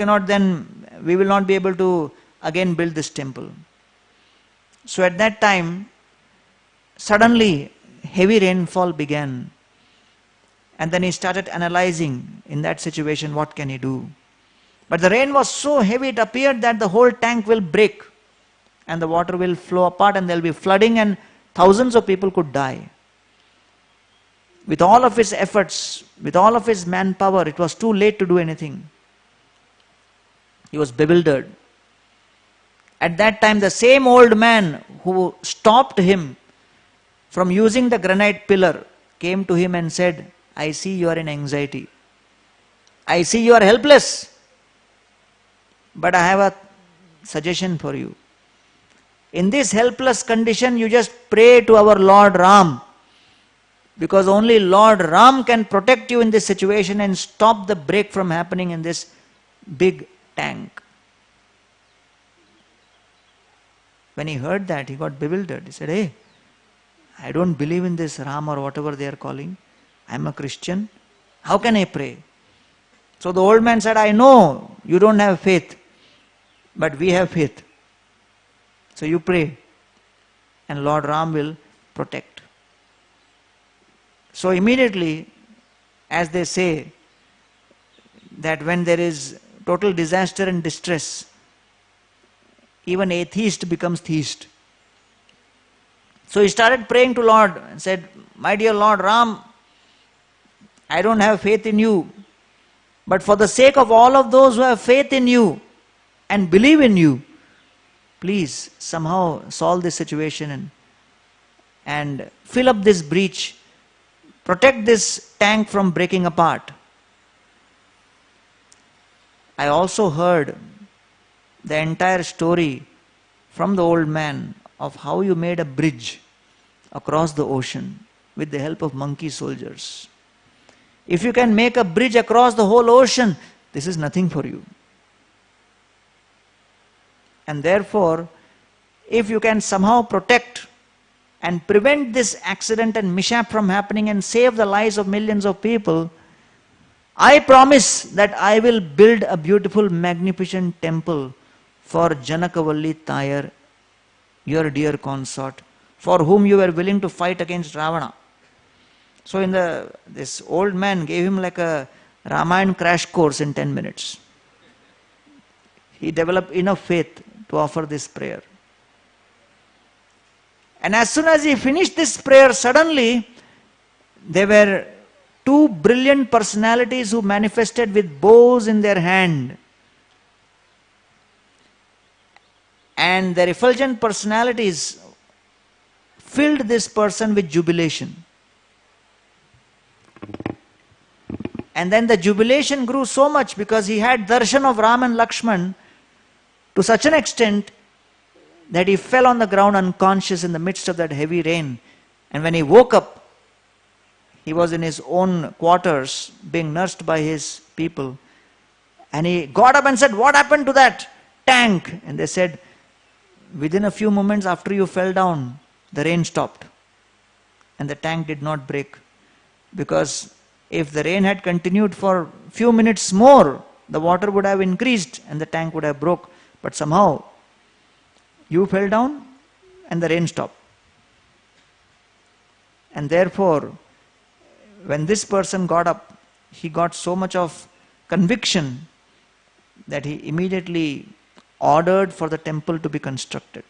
will not be able to again build this temple. So at that time, suddenly heavy rainfall began. And then he started analyzing in that situation what can he do. But the rain was so heavy, it appeared that the whole tank will break and the water will flow apart and there will be flooding and thousands of people could die. With all of his efforts, with all of his manpower, it was too late to do anything. He was bewildered. At that time, the same old man who stopped him from using the granite pillar came to him and said, I see you are in anxiety. I see you are helpless. But I have a suggestion for you. In this helpless condition, you just pray to our Lord Ram. Because only Lord Ram can protect you in this situation and stop the break from happening in this big tank. When he heard that, he got bewildered. He said, hey, I don't believe in this Ram or whatever they are calling. I am a Christian. How can I pray? So the old man said, I know you don't have faith, but we have faith. So you pray and Lord Ram will protect. So immediately, as they say, that when there is total disaster and distress, even atheist becomes theist. So he started praying to Lord and said, my dear Lord Ram, I don't have faith in you, but for the sake of all of those who have faith in you and believe in you, please somehow solve this situation and fill up this breach, protect this tank from breaking apart. I also heard the entire story from the old man of how you made a bridge across the ocean with the help of monkey soldiers. If you can make a bridge across the whole ocean, this is nothing for you. And therefore, if you can somehow protect and prevent this accident and mishap from happening and save the lives of millions of people, I promise that I will build a beautiful, magnificent temple for Janakavalli Tayar, your dear consort, for whom you were willing to fight against Ravana. So this old man gave him like a Ramayana crash course in 10 minutes. He developed enough faith to offer this prayer. And as soon as he finished this prayer, suddenly there were two brilliant personalities who manifested with bows in their hand. And the refulgent personalities filled this person with jubilation. And then the jubilation grew so much because he had darshan of Ram and Lakshman to such an extent that he fell on the ground unconscious in the midst of that heavy rain. And when he woke up, he was in his own quarters being nursed by his people. And he got up and said, what happened to that tank? And they said, within a few moments after you fell down, the rain stopped. And the tank did not break. Because if the rain had continued for a few minutes more, the water would have increased and the tank would have broke. But somehow, you fell down and the rain stopped. And therefore, when this person got up, he got so much of conviction that he immediately ordered for the temple to be constructed.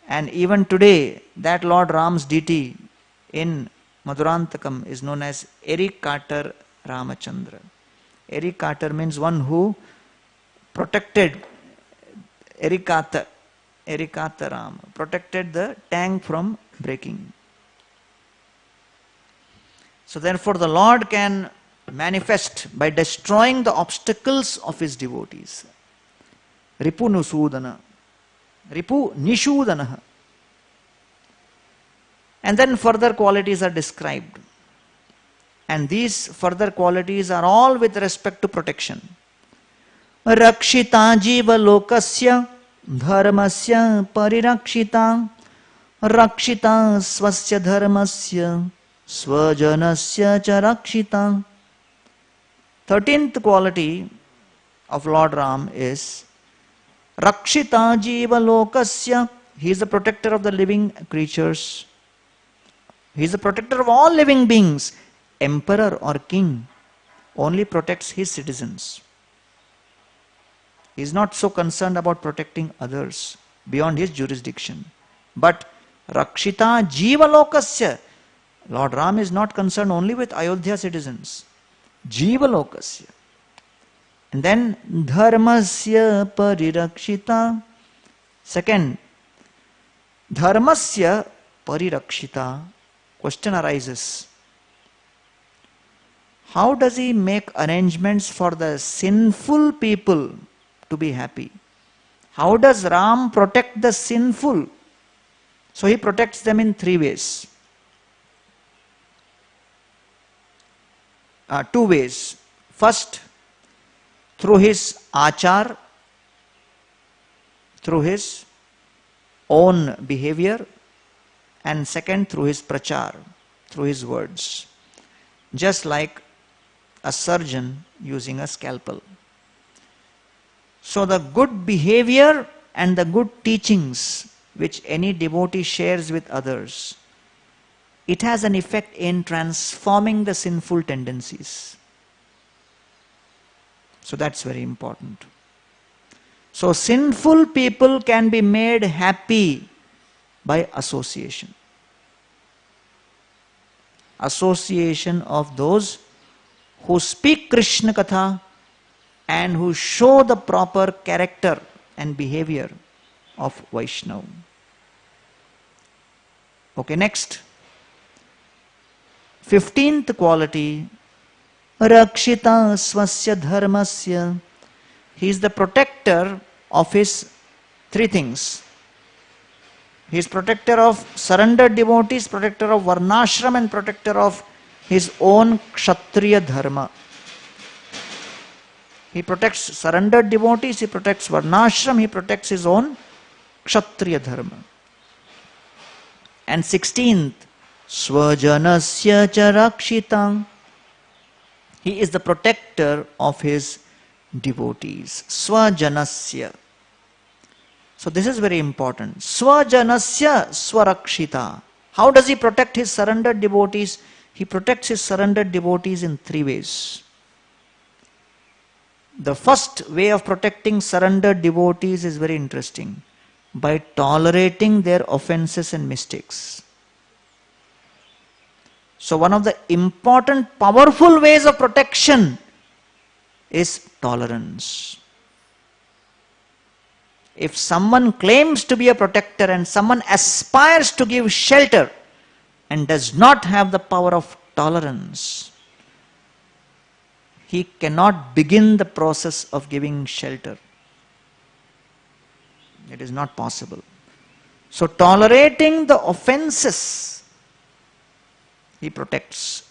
And even today, that Lord Ram's deity in Madurantakam is known as Erikatar Ramachandra. Erikatar means one who protected, Erikata Rama, protected the tank from breaking. So therefore the Lord can manifest by destroying the obstacles of his devotees. Ripu Nusudana. Ripu Nishudana. And then further qualities are described. And these further qualities are all with respect to protection. Rakshita jiva lokasya dharmasya parirakshita rakshita swasya dharmasya swajanasya cha rakshita. 13th quality of Lord Ram is Rakshita jiva lokasya. He is the protector of the living creatures. He is the protector of all living beings. Emperor or king only protects his citizens. He is not so concerned about protecting others beyond his jurisdiction. But Rakshita jiva lokasya. Lord Ram is not concerned only with Ayodhya citizens. Jiva lokasya. And then dharmasya parirakshita. Second, dharmasya parirakshita. Question arises. How does he make arrangements for the sinful people to be happy? How does Ram protect the sinful? So he protects them in three ways. Two ways. First, through his achar, through his own behavior, and second, through his prachar, through his words. Just like a surgeon using a scalpel. So the good behavior and the good teachings which any devotee shares with others, it has an effect in transforming the sinful tendencies. So that's very important. So sinful people can be made happy by association. Association of those who speak Krishna Katha and who show the proper character and behavior of Vaishnava. Okay, next. 15th quality, Rakshita swasya dharmasya. He is the protector of his three things. He is protector of surrendered devotees, protector of varnashram, and protector of his own kshatriya dharma. He protects surrendered devotees, he protects varnashram, he protects his own kshatriya dharma. And 16th, swajanasya cha rakshitang. He is the protector of his devotees. Swajanasya. So this is very important. Swajanasya swarakshita. How does he protect his surrendered devotees? He protects his surrendered devotees in three ways. The first way of protecting surrendered devotees is very interesting. By tolerating their offenses and mistakes. So one of the important, powerful ways of protection is tolerance. If someone claims to be a protector and someone aspires to give shelter and does not have the power of tolerance, he cannot begin the process of giving shelter. It is not possible. So tolerating the offenses, he protects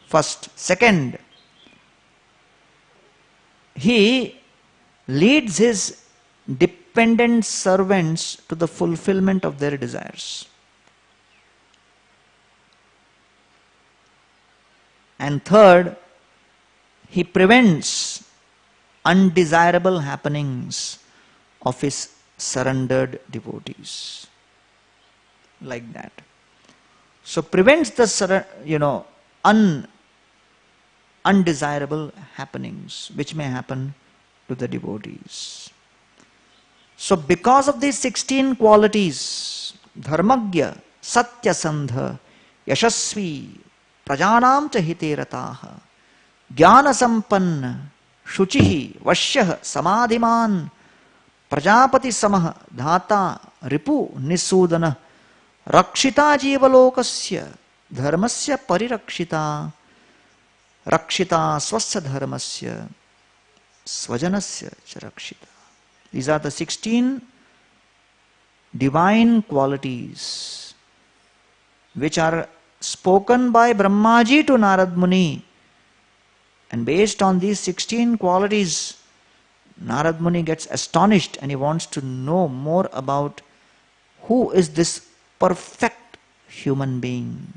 first. Second, he leads his dependent servants to the fulfillment of their desires. And third, he prevents undesirable happenings of his surrendered devotees. Like that. So prevents the undesirable happenings which may happen to the devotees. So because of these 16 qualities, dharmagya, satyasandha, yashasvi, prajanam cha hite rataha, jnana sampanna, shuchihi, vashyah, samadhiman, prajapati samah, dhata, ripu, nisudana, rakshita jivalokasya, dharmasya parirakshita, rakshita swasya dharmasya, swajanasya cha rakshita. These are the 16 divine qualities which are spoken by Brahmaji to Narad Muni. And based on these 16 qualities, Narad Muni gets astonished and he wants to know more about who is this perfect human being.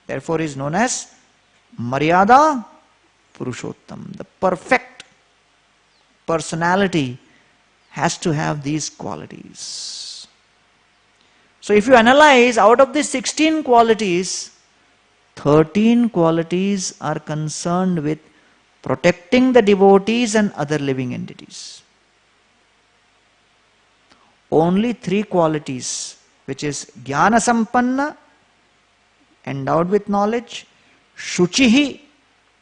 Therefore, he is known as Maryada Purushottam. The perfect personality has to have these qualities. So, if you analyze out of these 16 qualities, 13 qualities are concerned with protecting the devotees and other living entities. Only 3 qualities, which is Jnana Sampanna, endowed with knowledge, Shuchihi,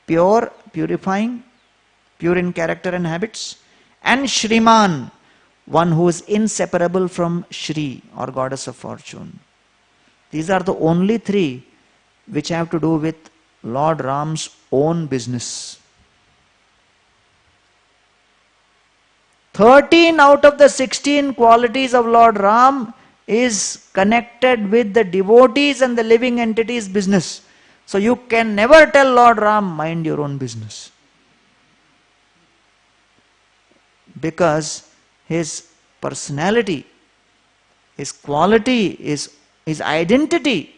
pure, purifying, pure in character and habits, and Shriman, one who is inseparable from Shri or goddess of fortune. These are the only 3 which have to do with Lord Ram's own business. 13 out of the 16 qualities of Lord Ram is connected with the devotees and the living entities' business. So you can never tell Lord Ram, mind your own business. Because his personality, his quality, his identity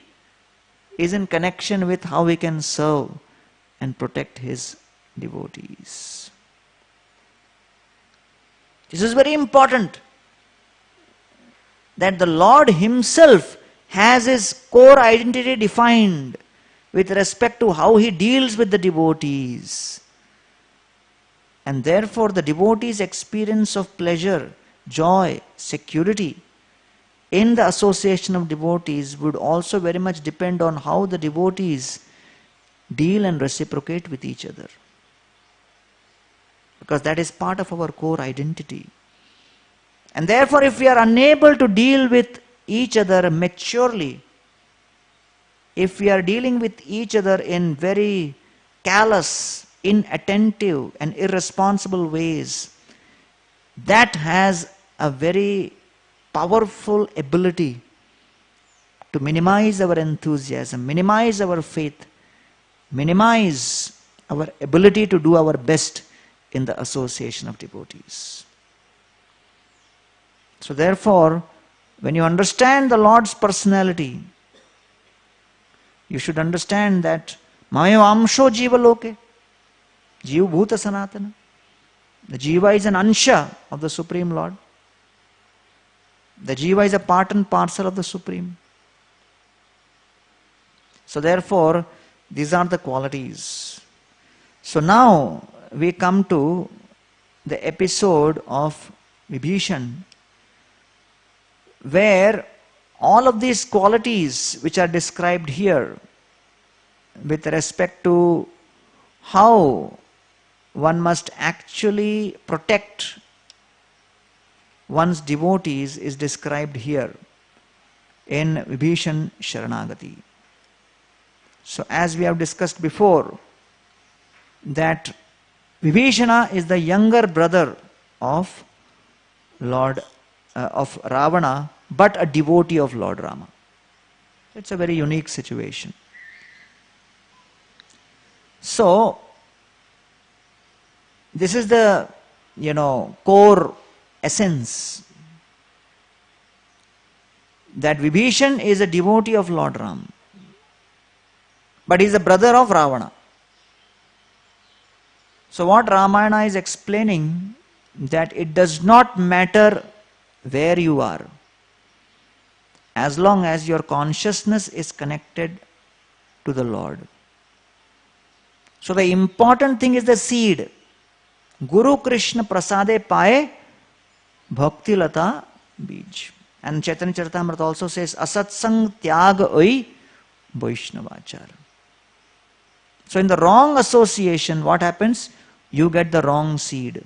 is in connection with how he can serve and protect his devotees. This is very important, that the Lord himself has his core identity defined with respect to how he deals with the devotees. And therefore the devotees' experience of pleasure, joy, security in the association of devotees would also very much depend on how the devotees deal and reciprocate with each other. Because that is part of our core identity. And therefore, if we are unable to deal with each other maturely, if we are dealing with each other in very callous, inattentive and irresponsible ways, that has a very powerful ability to minimize our enthusiasm, minimize our faith, minimize our ability to do our best in the association of devotees. So therefore, when you understand the Lord's personality, you should understand that Maya Amsho Jiva Loke, Jiva Bhuta Sanatana. The Jiva is an Ansha of the Supreme Lord. The Jiva is a part and parcel of the Supreme. So therefore, these are the qualities. So now we come to the episode of Vibhishan, where all of these qualities which are described here with respect to how one must actually protect one's devotees is described here in Vibhishan Sharanagati. So as we have discussed before, that Vibhishana is the younger brother of Ravana, but a devotee of Lord Rama. It's a very unique situation. So this is the core essence, that Vibhishan is a devotee of Lord Rama, but he is a brother of Ravana. So what Ramayana is explaining, that it does not matter where you are, as long as your consciousness is connected to the Lord. So the important thing is the seed. Guru Krishna Prasade Paye Bhakti Lata Bij. And Chaitanya Charitamrita also says, Asatsang Tyag Oi Vaishnavachar. So in the wrong association, what happens? You get the wrong seed.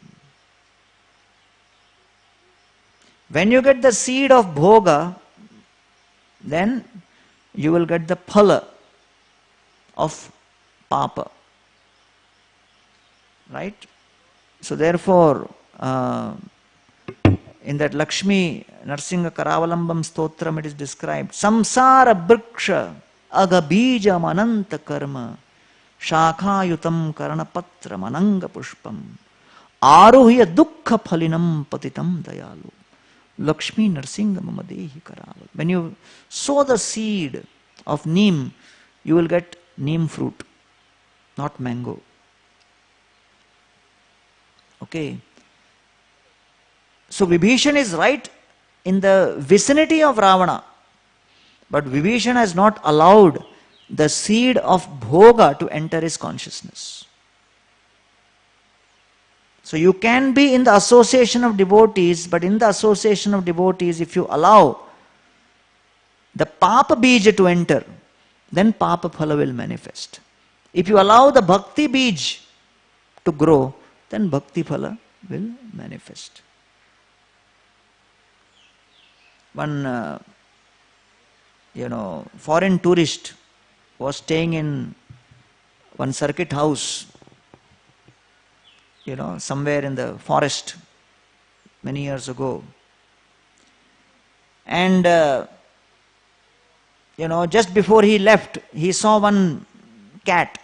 When you get the seed of bhoga, then you will get the phala of papa. Right? So therefore, in that Lakshmi Narsinga Karavalambam Stotram it is described, Samsara Briksha Agabija Mananta Karma Shakhayutam Karanapatra Mananga Pushpam Aruhya Dukkha Phalinam Patitam Dayalu Lakshmi Narsinga Mamadehi Karaval. When you sow the seed of neem, you will get neem fruit, not mango. Okay. So Vibhishan is right in the vicinity of Ravana, but Vibhishan has not allowed the seed of bhoga to enter his consciousness. So you can be in the association of devotees, but in the association of devotees, if you allow the papa bija to enter, then papa phala will manifest. If you allow the bhakti bij to grow, then bhakti phala will manifest. One foreign tourist was staying in one circuit house, somewhere in the forest many years ago. And just before he left, he saw one cat.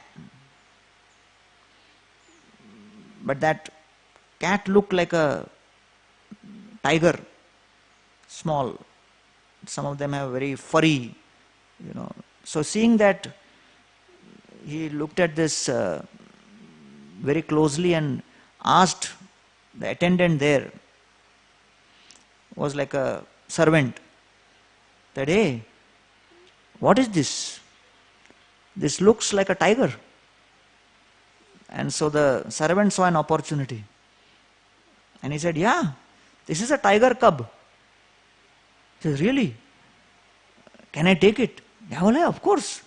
But that cat looked like a tiger, small. Some of them have very furry, So seeing that, he looked at this very closely and asked the attendant there, was like a servant, that, hey, what is this? This looks like a tiger. And so the servant saw an opportunity. And he said, yeah, this is a tiger cub. He says, really? Can I take it? Yeah, well, of course.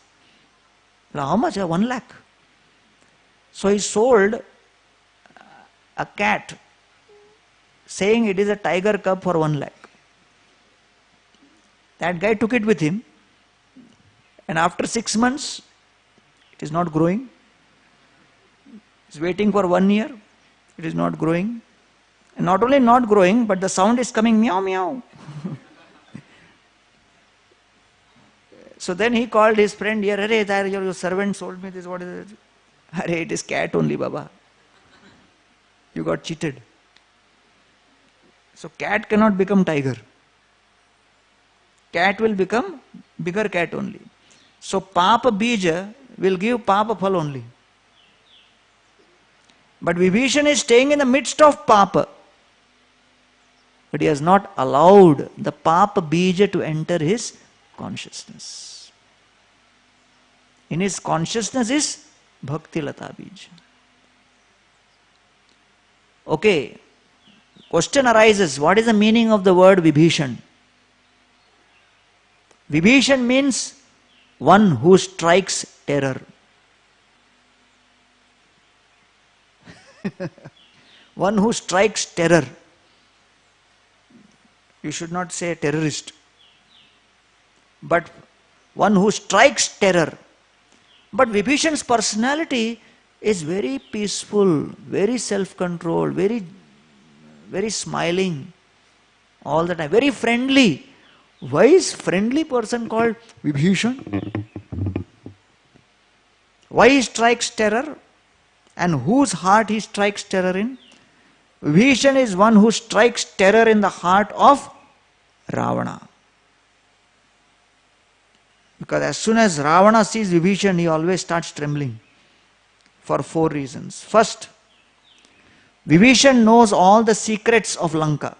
Well, how much? 1 lakh. So he sold a cat, saying it is a tiger cub for 1 lakh. That guy took it with him. And after 6 months, it is not growing. He's waiting for 1 year. It is not growing. And not only not growing, but the sound is coming meow meow. So then he called his friend here, Hare, your servant sold me this, what is it? Hare, it is cat only, Baba. You got cheated. So cat cannot become tiger. Cat will become bigger cat only. So Papa Bija will give Papa Phal only. But Vibhishan is staying in the midst of Papa. But he has not allowed the Papa Bija to enter his consciousness. In his consciousness is Bhakti Lata Bija. Okay. Question arises, what is the meaning of the word Vibhishan? Vibhishan means one who strikes terror. One who strikes terror. You should not say terrorist, but one who strikes terror. But Vibhishan's personality is very peaceful, very self-controlled, very smiling all the time, very friendly. Why is friendly person called Vibhishan? Why he strikes terror? And whose heart he strikes terror in? Vibhishan is one who strikes terror in the heart of Ravana. Because as soon as Ravana sees Vibhishan, he always starts trembling. For 4 reasons. First, Vibhishan knows all the secrets of Lanka.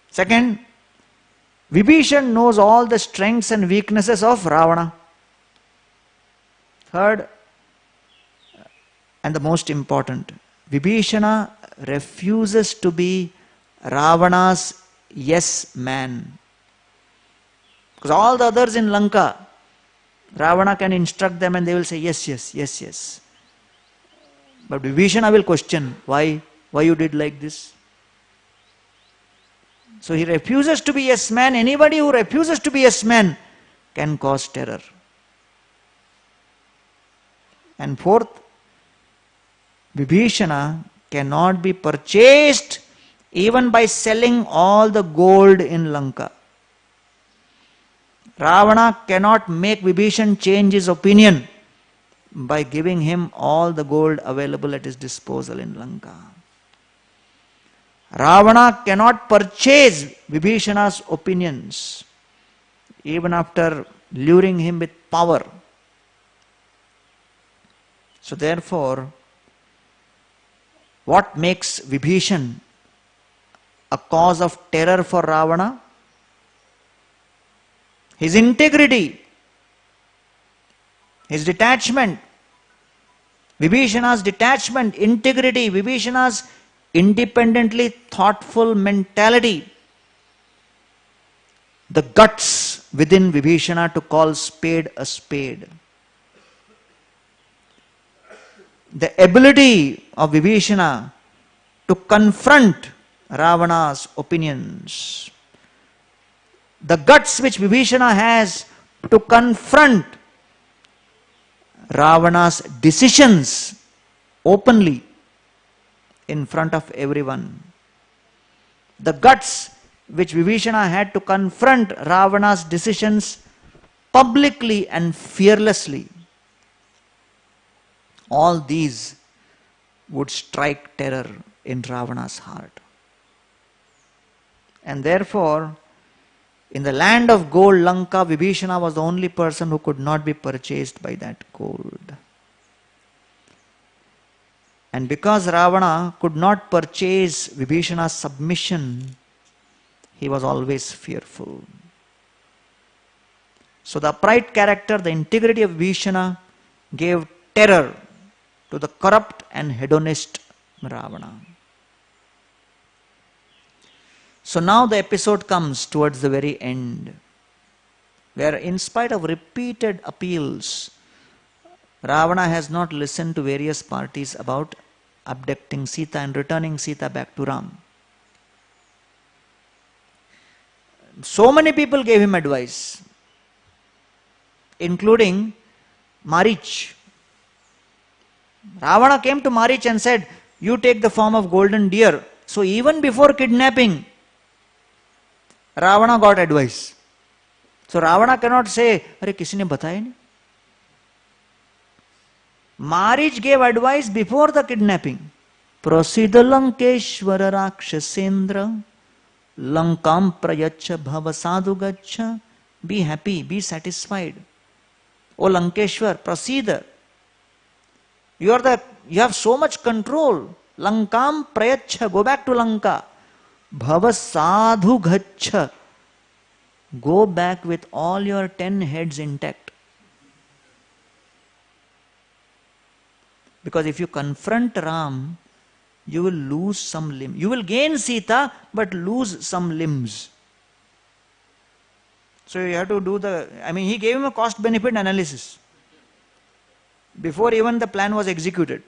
Second, Vibhishan knows all the strengths and weaknesses of Ravana. Third, and the most important, Vibhishana refuses to be Ravana's yes man. Because all the others in Lanka, Ravana can instruct them and they will say yes, yes, yes, yes. But Vibhishana will question, why you did like this? So he refuses to be yes man. Anybody who refuses to be yes man can cause terror. And fourth, Vibhishana cannot be purchased even by selling all the gold in Lanka. Ravana cannot make Vibhishan change his opinion by giving him all the gold available at his disposal in Lanka. Ravana cannot purchase Vibhishana's opinions even after luring him with power. So therefore, what makes Vibhishan a cause of terror for Ravana? His integrity, his detachment, Vibhishana's detachment, integrity, Vibhishana's independently thoughtful mentality, the guts within Vibhishana to call spade a spade, the ability of Vibhishana to confront Ravana's opinions, the guts which Vibhishana has to confront Ravana's decisions openly in front of everyone, the guts which Vibhishana had to confront Ravana's decisions publicly and fearlessly, all these would strike terror in Ravana's heart. And therefore, in the land of gold, Lanka, Vibhishana was the only person who could not be purchased by that gold. And because Ravana could not purchase Vibhishana's submission, he was always fearful. So the upright character, the integrity of Vibhishana gave terror to the corrupt and hedonist Ravana. So now the episode comes towards the very end, where in spite of repeated appeals, Ravana has not listened to various parties about abducting Sita and returning Sita back to Ram. So many people gave him advice, including Marich. Ravana came to Marich and said, "You take the form of golden deer." So even before kidnapping, Ravana got advice. So Ravana cannot say, "Arey, kisi ne bataya nahi." Marich gave advice before the kidnapping. Prasidha Lankeshwara Rakshasendra Lankam Prayacha Bhava Sadhu Gacha. Be happy, be satisfied. O Lankeshwar, Prasidha. You have so much control. Lankam Prayacha, go back to Lanka. Bhava Sadhu Gacha. Go back with all your 10 heads intact. Because if you confront Ram, you will lose some limb. You will gain Sita, but lose some limbs. So you have to do he gave him a cost-benefit analysis before even the plan was executed.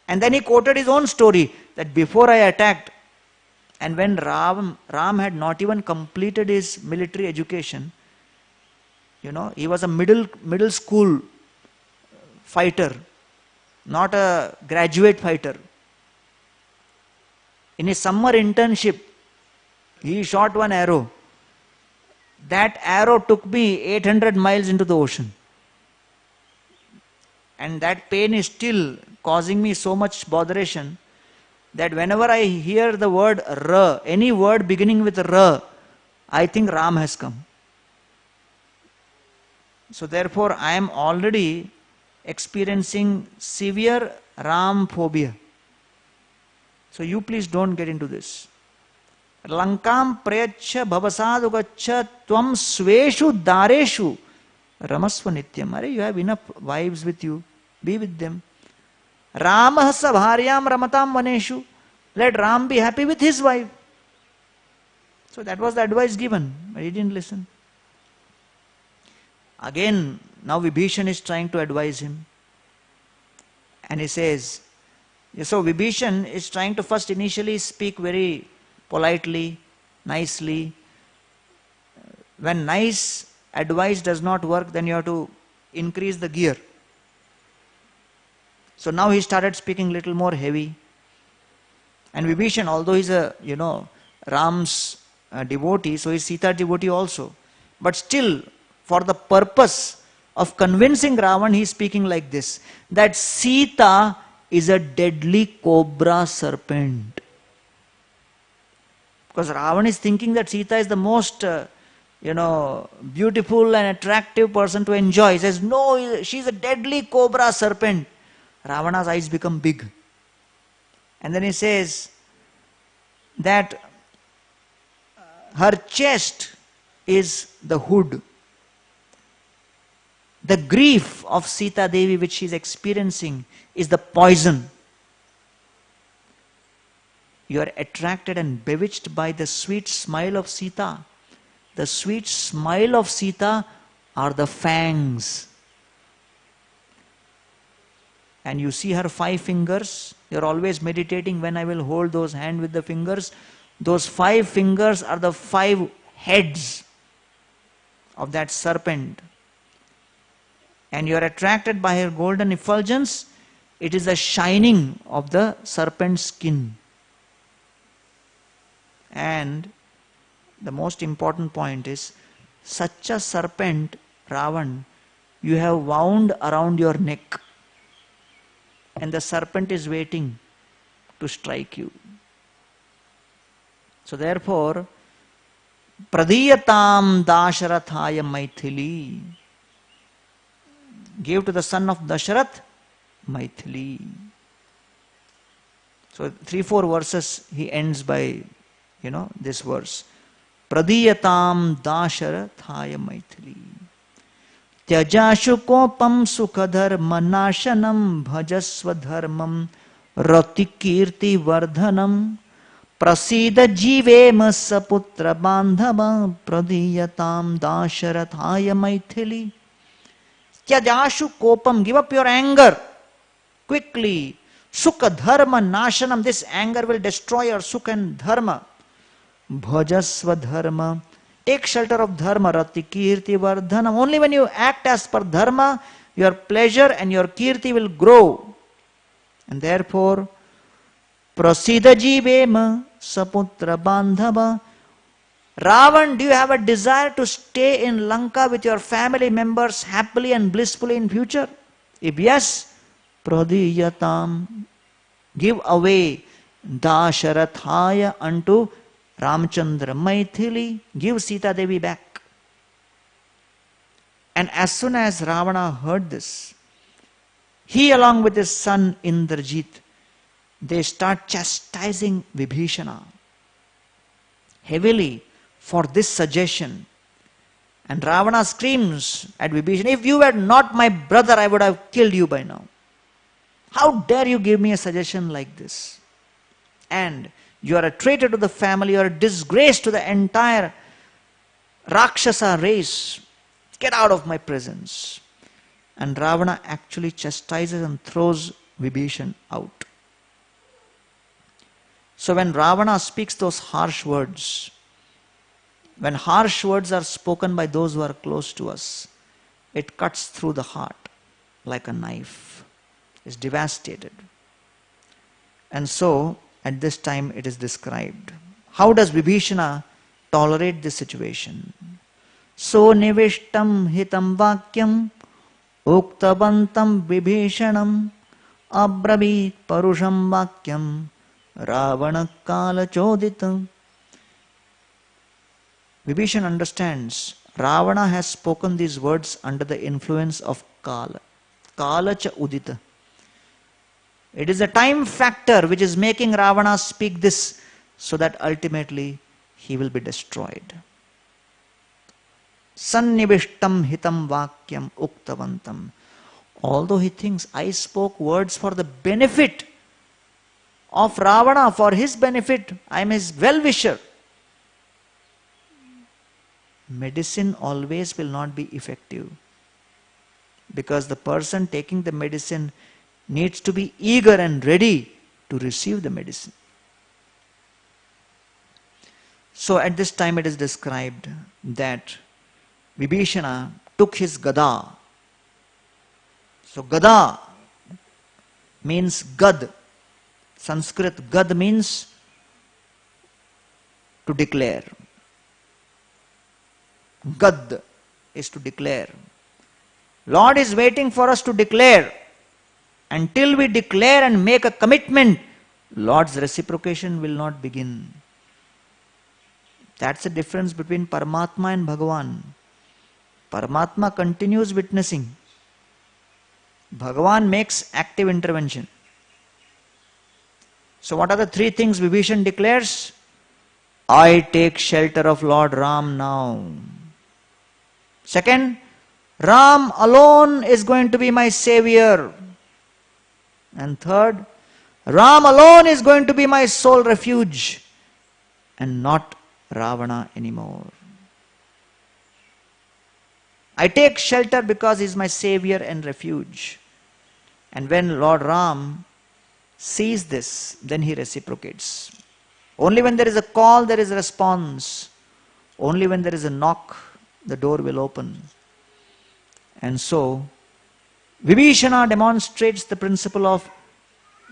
And then he quoted his own story that before I attacked, and when Ram had not even completed his military education, he was a middle school fighter, not a graduate fighter. In his summer internship, he shot one arrow. That arrow took me 800 miles into the ocean. And that pain is still causing me so much botheration that whenever I hear the word Ra, any word beginning with Ra, I think Ram has come. So therefore, I am already experiencing severe Ram phobia. So you please don't get into this. Lankam prayacha bhavasadu gacha tvam sveshu dareshu ramasva nityam. You have enough wives with you. Be with them. Ramah sabharyam ramatam vaneshu. Let Ram be happy with his wife. So that was the advice given, but he didn't listen. Again, now Vibhishan is trying to advise him. And he says, so Vibhishan is trying to first initially speak very politely, nicely. When nice advice does not work, then you have to increase the gear. So now he started speaking little more heavy. And Vibhishan, although he's a, Ram's devotee, so he's Sita's devotee also. But still, for the purpose of convincing Ravan, he's speaking like this, that Sita is a deadly cobra serpent. Because Ravan is thinking that Sita is the most, beautiful and attractive person to enjoy. He says, no, she's a deadly cobra serpent. Ravana's eyes become big. And then he says that her chest is the hood. The grief of Sita Devi which she is experiencing is the poison. You are attracted and bewitched by the sweet smile of Sita. The sweet smile of Sita are the fangs. And you see her 5 fingers. You are always meditating when I will hold those hands with the fingers. Those 5 fingers are the 5 heads of that serpent. And you are attracted by her golden effulgence. It is the shining of the serpent's skin. And the most important point is, such a serpent, Ravan, you have wound around your neck. And the serpent is waiting to strike you. So therefore, Pradiyatam Dasharathaya Maithili. Give to the son of Dasharath Maithili. So 3-4 verses he ends by, this verse. Pradiyatam Dasharathaya Maithili. Tyajashu kopam sukhadharma nashanam bhajasva dharmam rati kirti vardhanam prasida jivema saputra bandhava pradiyatam Dasharathaya Maithili. Tyajashu kopam, give up your anger quickly. Sukha dharma nashanam, this anger will destroy your sukha and dharma. Bhajasva dharma, take shelter of dharma. Rati kirti vardhanam, only when you act as per dharma, your pleasure and your kirti will grow. And therefore, prasida jivema saputra bandhava. Ravan, do you have a desire to stay in Lanka with your family members happily and blissfully in future? If yes, pradiyatam, give away Dasharathaya unto Ramchandra Maithili, give Sita Devi back. And as soon as Ravana heard this, he along with his son Indrajit, they start chastising Vibhishana heavily for this suggestion. And Ravana screams at Vibhishana, if you were not my brother, I would have killed you by now. How dare you give me a suggestion like this? And you are a traitor to the family, you are a disgrace to the entire Rakshasa race. Get out of my presence. And Ravana actually chastises and throws Vibhishan out. So when Ravana speaks those harsh words, when harsh words are spoken by those who are close to us, it cuts through the heart like a knife. It's devastated. And so, at this time it is described. How does Vibhishana tolerate this situation? So nivishtam hitam vakyam uktavantam Vibhishanam abravit parusham vakyam Ravana kala choditam. Vibhishan understands Ravana has spoken these words under the influence of Kala. Kala cha udita. It is a time factor which is making Ravana speak this so that ultimately he will be destroyed. Sannivishtam hitam vakyam uktavantam. Although he thinks I spoke words for the benefit of Ravana, for his benefit, I am his well-wisher. Medicine always will not be effective, because the person taking the medicine needs to be eager and ready to receive the medicine. So at this time it is described that Vibhishana took his gada. So gada means gad, Sanskrit, gad means to declare. Gad is to declare. Lord is waiting for us to declare. Until we declare and make a commitment, Lord's reciprocation will not begin. That's the difference between Paramatma and Bhagavan. Paramatma continues witnessing. Bhagavan makes active intervention. So what are the three things Vibhishan declares? I take shelter of Lord Ram now. Second, Ram alone is going to be my savior. And third, Ram alone is going to be my sole refuge and not Ravana anymore. I take shelter because he is my savior and refuge. And when Lord Ram sees this, then he reciprocates. Only when there is a call, there is a response. Only when there is a knock, the door will open. And so, Vibhishana demonstrates the principle of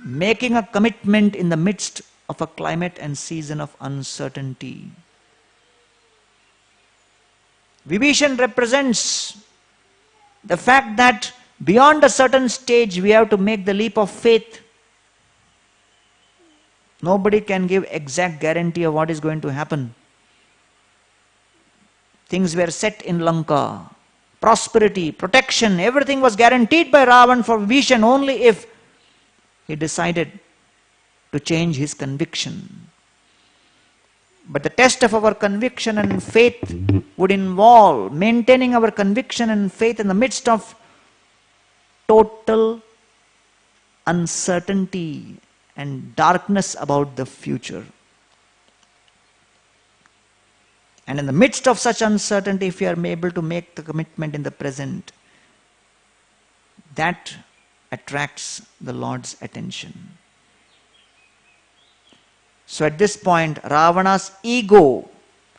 making a commitment in the midst of a climate and season of uncertainty. Vibhishan represents the fact that beyond a certain stage we have to make the leap of faith. Nobody can give exact guarantee of what is going to happen. Things were set in Lanka. Prosperity, protection, everything was guaranteed by Ravan for Vibhishan only if he decided to change his conviction. But the test of our conviction and faith would involve maintaining our conviction and faith in the midst of total uncertainty and darkness about the future. And in the midst of such uncertainty, if you are able to make the commitment in the present, that attracts the Lord's attention. So at this point, Ravana's ego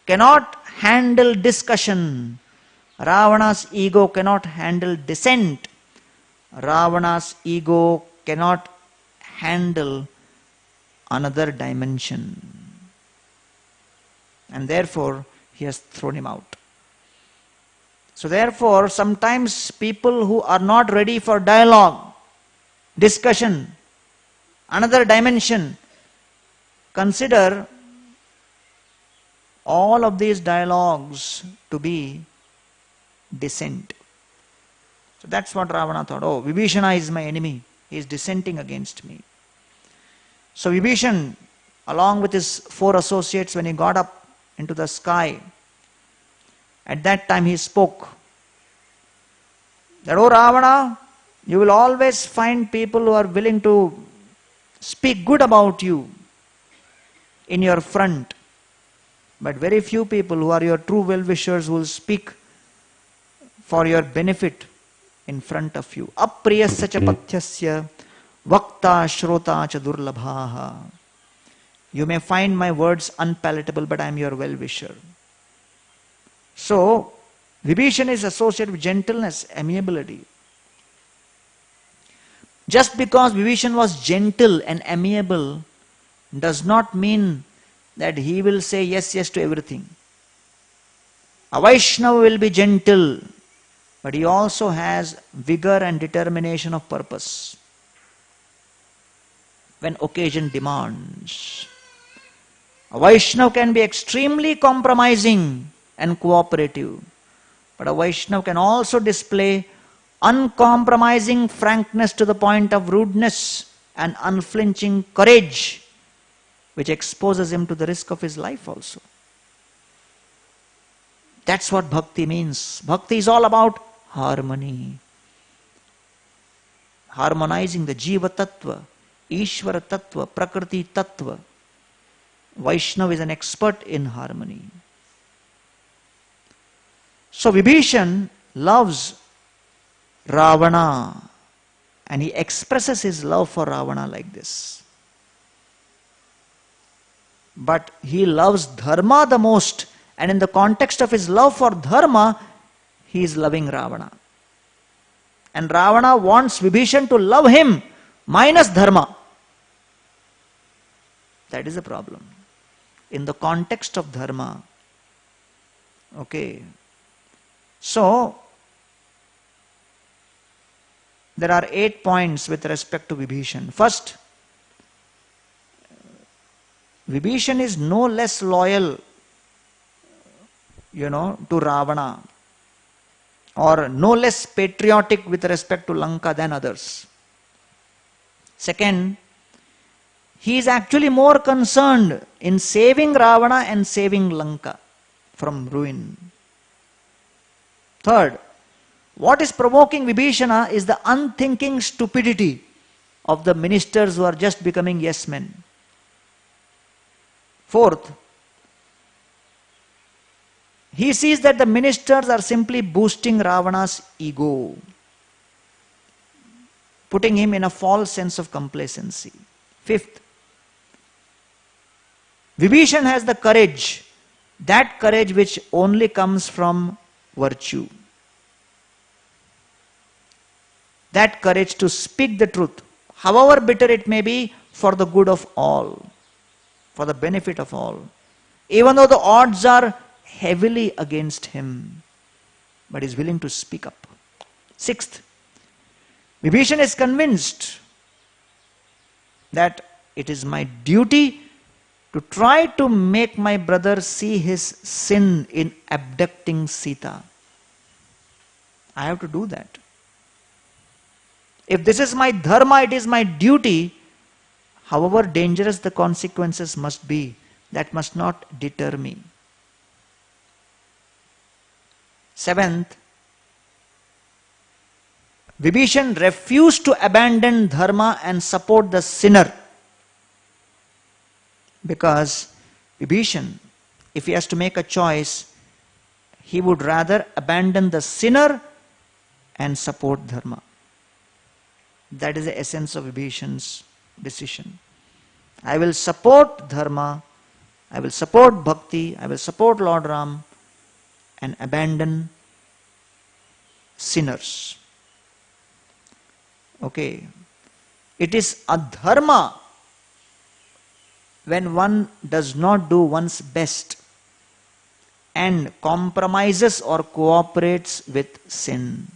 cannot handle discussion. Ravana's ego cannot handle dissent. Ravana's ego cannot handle another dimension. And therefore, he has thrown him out. So therefore, sometimes people who are not ready for dialogue, discussion, another dimension, consider all of these dialogues to be dissent. So that's what Ravana thought. Oh, Vibhishana is my enemy. He is dissenting against me. So Vibhishan, along with his 4 associates, when he got up into the sky, at that time he spoke that, oh Ravana, you will always find people who are willing to speak good about you in your front, but very few people who are your true well-wishers will speak for your benefit in front of you. Apriyasya cha patyasya vakta shrota cha durlabhaha. You may find my words unpalatable, but I am your well-wisher. So, Vibhishan is associated with gentleness, amiability. Just because Vibhishan was gentle and amiable does not mean that he will say yes, yes to everything. A Vaishnava will be gentle, but he also has vigor and determination of purpose when occasion demands. A Vaishnava can be extremely compromising and cooperative, but a Vaishnava can also display uncompromising frankness to the point of rudeness and unflinching courage, which exposes him to the risk of his life also. That's what bhakti means. Bhakti is all about harmony. Harmonizing the Jiva Tattva, Ishvara Tattva, Prakriti Tattva. Vaishnava is an expert in harmony. So Vibhishan loves Ravana and he expresses his love for Ravana like this. But he loves Dharma the most, and in the context of his love for Dharma, he is loving Ravana. And Ravana wants Vibhishan to love him minus Dharma. That is the problem. In the context of dharma. Okay. So, there are 8 points with respect to Vibhishan. First, Vibhishan is no less loyal, to Ravana, or no less patriotic with respect to Lanka than others. Second, he is actually more concerned in saving Ravana and saving Lanka from ruin. Third, what is provoking Vibhishana is the unthinking stupidity of the ministers who are just becoming yes men. Fourth, he sees that the ministers are simply boosting Ravana's ego, putting him in a false sense of complacency. Fifth, Vibhishan has the courage, that courage which only comes from virtue. That courage to speak the truth, however bitter it may be, for the good of all, for the benefit of all. Even though the odds are heavily against him, but is willing to speak up. Sixth, Vibhishan is convinced that it is my duty to try to make my brother see his sin in abducting Sita. I have to do that. If this is my dharma, it is my duty, however dangerous the consequences must be, that must not deter me. Seventh, Vibhishan refused to abandon dharma and support the sinner. Because Vibhishan, if he has to make a choice, he would rather abandon the sinner and support dharma. That is the essence of Vibhishan's decision. I will support dharma, I will support bhakti, I will support Lord Ram, and abandon sinners. Okay. It is adharma when one does not do one's best and compromises or cooperates with sin.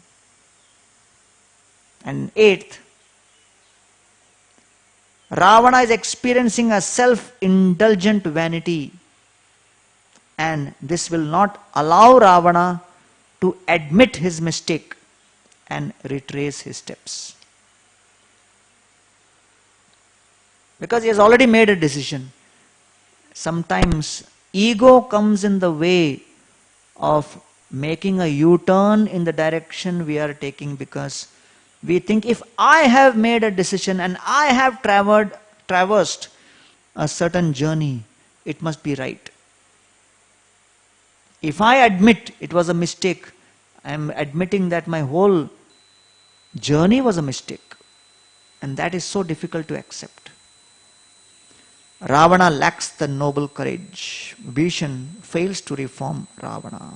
And eighth, Ravana is experiencing a self-indulgent vanity, and this will not allow Ravana to admit his mistake and retrace his steps. Because he has already made a decision. Sometimes ego comes in the way of making a U-turn in the direction we are taking, because we think if I have made a decision and I have traversed a certain journey, it must be right. If I admit it was a mistake, I am admitting that my whole journey was a mistake. And that is so difficult to accept. Ravana lacks the noble courage. Vibhishan fails to reform Ravana.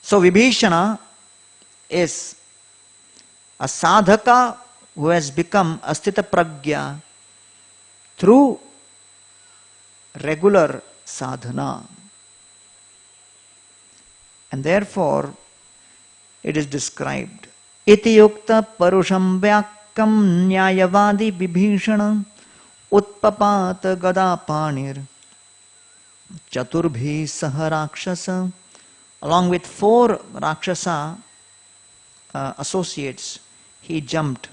So Vibhishana is a sadhaka who has become asthita pragya through regular sadhana. And therefore, it is described, iti yukta parusham vyakam nyayavadi vibhishana utpapata gadapanir chaturbhi saha rakshasa. Along with 4 rakshasa associates, he jumped.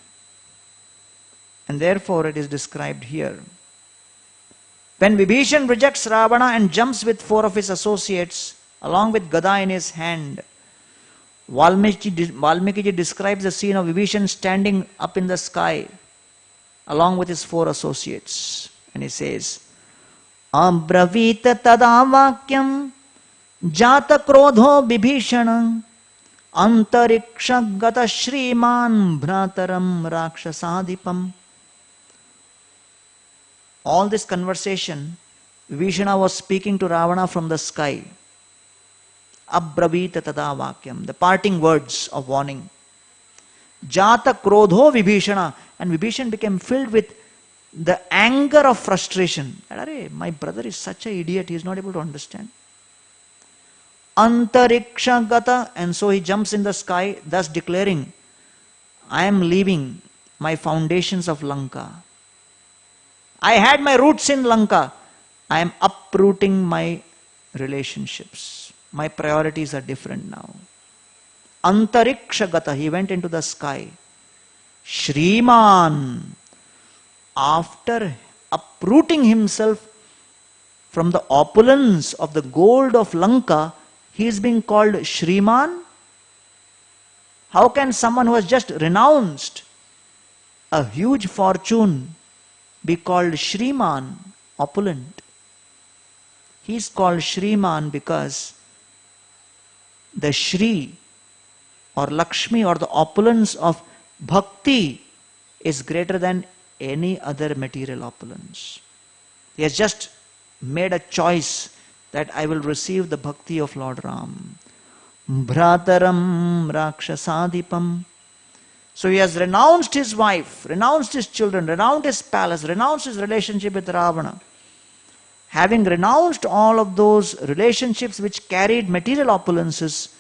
And therefore it is described here. When Vibhishan rejects Ravana and jumps with 4 of his associates, along with Gada in his hand, Valmiki describes the scene of Vibhishan standing up in the sky, along with his 4 associates. And he says, Abravita tadavakyam jata krodho Vibhishanam antariksha gata shriman bhrataram rakshasadipam. All this conversation, Vibhishana was speaking to Ravana from the sky. Abravita tadavakyam, the parting words of warning. Jata krodho Vibhishana, and Vibhishan became filled with the anger of frustration. Arey, my brother is such an idiot, he is not able to understand. Antariksha gata, and so he jumps in the sky, thus declaring, I am leaving my foundations of Lanka. I had my roots in Lanka. I am uprooting my relationships. My priorities are different now. Antariksha gata, he went into the sky. Shriman, after uprooting himself from the opulence of the gold of Lanka, he is being called Shriman. How can someone who has just renounced a huge fortune be called Shriman, opulent? He is called Shriman because the Shri or Lakshmi or the opulence of Bhakti is greater than any other material opulence. He has just made a choice that I will receive the Bhakti of Lord Ram. Bhrataram Rakshasadipam. So he has renounced his wife, renounced his children, renounced his palace, renounced his relationship with Ravana. Having renounced all of those relationships which carried material opulences,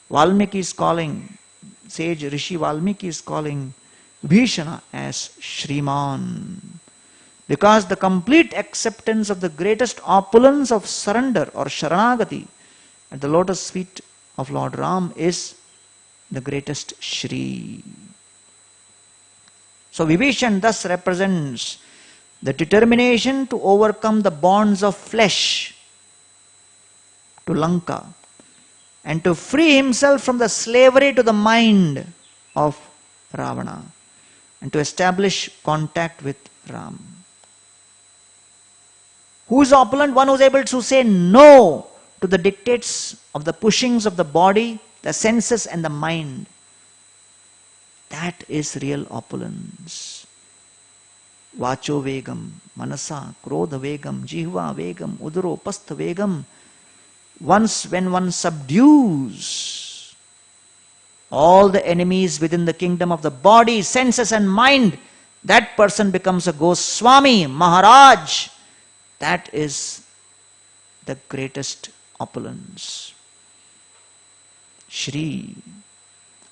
Valmiki is calling, sage Rishi Valmiki is calling Vibhishana as Shriman. Because the complete acceptance of the greatest opulence of surrender or Sharanagati at the lotus feet of Lord Ram is the greatest Shri. So Vibhishan thus represents the determination to overcome the bonds of flesh to Lanka and to free himself from the slavery to the mind of Ravana and to establish contact with Ram. Who is opulent? One who is able to say no to the dictates of the pushings of the body, the senses and the mind. That is real opulence. Vacho vegam, manasa, krodha vegam, jihva vegam, udaro pastha vegam. Once when one subdues all the enemies within the kingdom of the body, senses and mind, that person becomes a Goswami, Maharaj. That is the greatest opulence. Shri,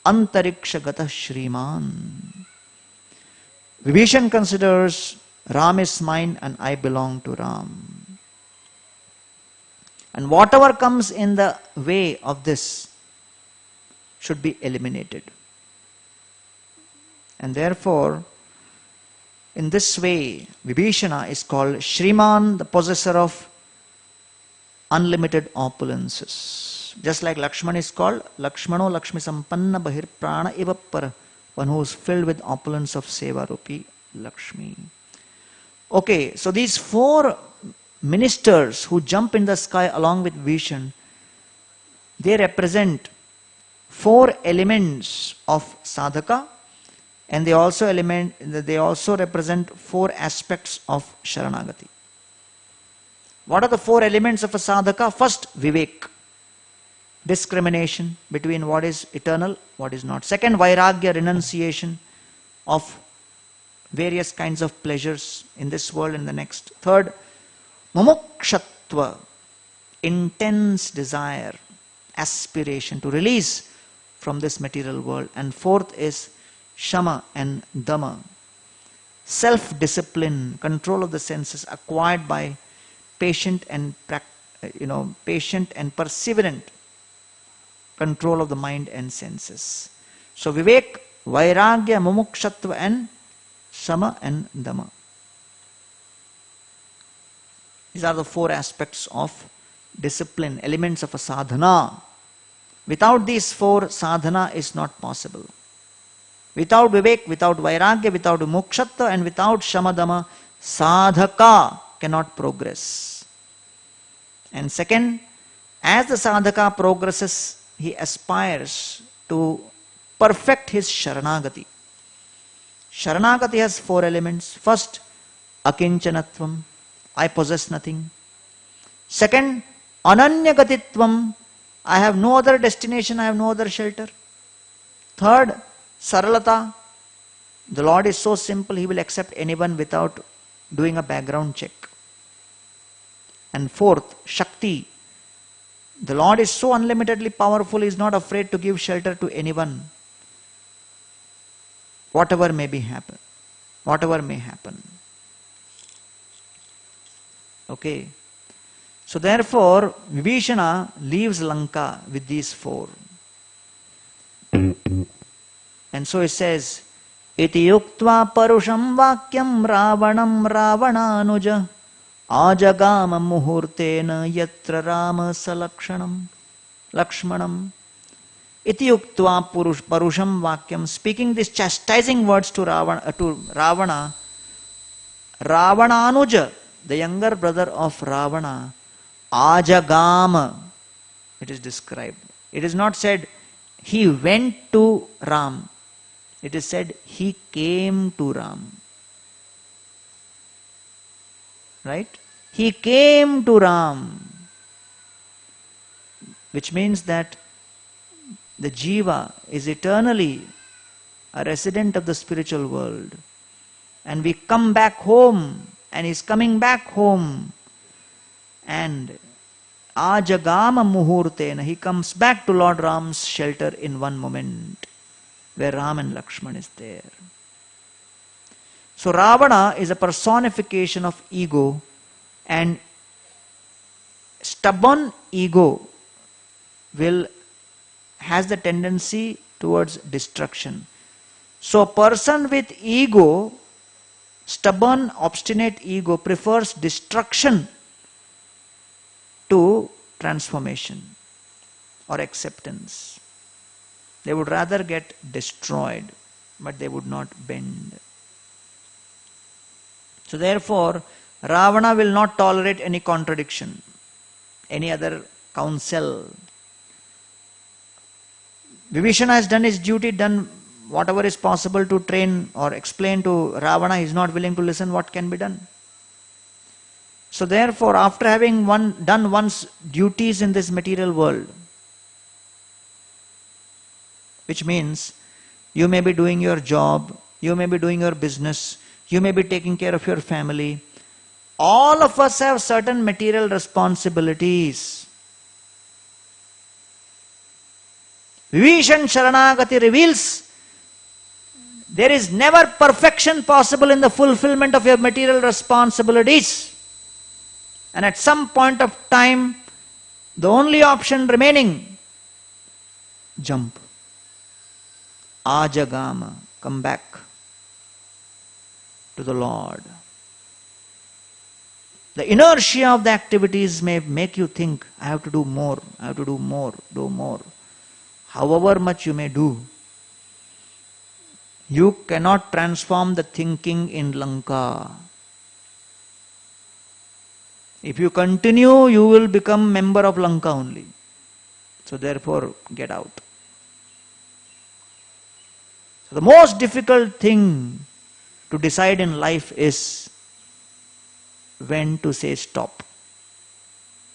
Antariksha Gata Shriman. Vibhishan considers Ram is mine and I belong to Ram. And whatever comes in the way of this should be eliminated. And therefore, in this way, Vibhishana is called Shriman, the possessor of unlimited opulences. Just like Lakshman is called Lakshmano Lakshmi Sampanna Bahir Prana Ivapara, one who is filled with opulence of Seva Rupi Lakshmi. Okay, so these four ministers who jump in the sky along with Vibhishan, they represent four elements of sadhaka, and they also represent four aspects of Sharanagati. What are the four elements of a sadhaka? First, vivek, discrimination between what is eternal, what is not. Second, vairagya, renunciation of various kinds of pleasures in this world and the next. Third, mumukshatva, intense desire, aspiration to release from this material world. And fourth is shama and dhama, self-discipline, control of the senses acquired by patient and perseverant control of the mind and senses. So vivek, vairagya, mumukshatva and shama and dhama. These are the four aspects of discipline, elements of a sadhana. Without these four, sadhana is not possible. Without vivek, without vairagya, without mukshata and without shamadama, sadhaka cannot progress. And second, as the sadhaka progresses, he aspires to perfect his sharanagati. Sharanagati has four elements. First, akinchanatvam, I possess nothing. Second, ananyagatitvam, I have no other destination, I have no other shelter. Third, saralata, the Lord is so simple, he will accept anyone without doing a background check. And fourth, Shakti. The Lord is so unlimitedly powerful, He is not afraid to give shelter to anyone. Whatever may happen. Okay. So therefore, Vibhishana leaves Lanka with these four. And so it says, Iti yuktva parusham vakyam ravanam ravananuja ajagama muhurtena yatra rama salakshanam lakshmanam. Iti yuktva parusham vakyam, speaking these chastising words to Ravana, Ravananuja, the younger brother of Ravana, ajagama, it is described. It is not said he went to Ram. It is said he came to Ram. Right? He came to Ram. Which means that the jiva is eternally a resident of the spiritual world. And we come back home, and he is coming back home. And ajagama muhurtena, he comes back to Lord Ram's shelter in one moment, where Ram and Lakshman is there. So Ravana is a personification of ego, and stubborn ego has the tendency towards destruction. So a person with ego, stubborn, obstinate ego, prefers destruction to transformation or acceptance. They would rather get destroyed, but they would not bend. So therefore, Ravana will not tolerate any contradiction, any other counsel. Vibhishana has done his duty, done whatever is possible to train or explain to Ravana. He is not willing to listen. What can be done? So therefore, after having done one's duties in this material world, which means you may be doing your job, you may be doing your business, you may be taking care of your family. All of us have certain material responsibilities. Vibhishan Sharanagati reveals there is never perfection possible in the fulfillment of your material responsibilities. And at some point of time, the only option remaining, jump. Ajagama, come back to the Lord. The inertia of the activities may make you think, I have to do more, I have to do more. However much you may do, you cannot transform the thinking in Lanka. If you continue, you will become member of Lanka only. So therefore, get out. So the most difficult thing to decide in life is when to say stop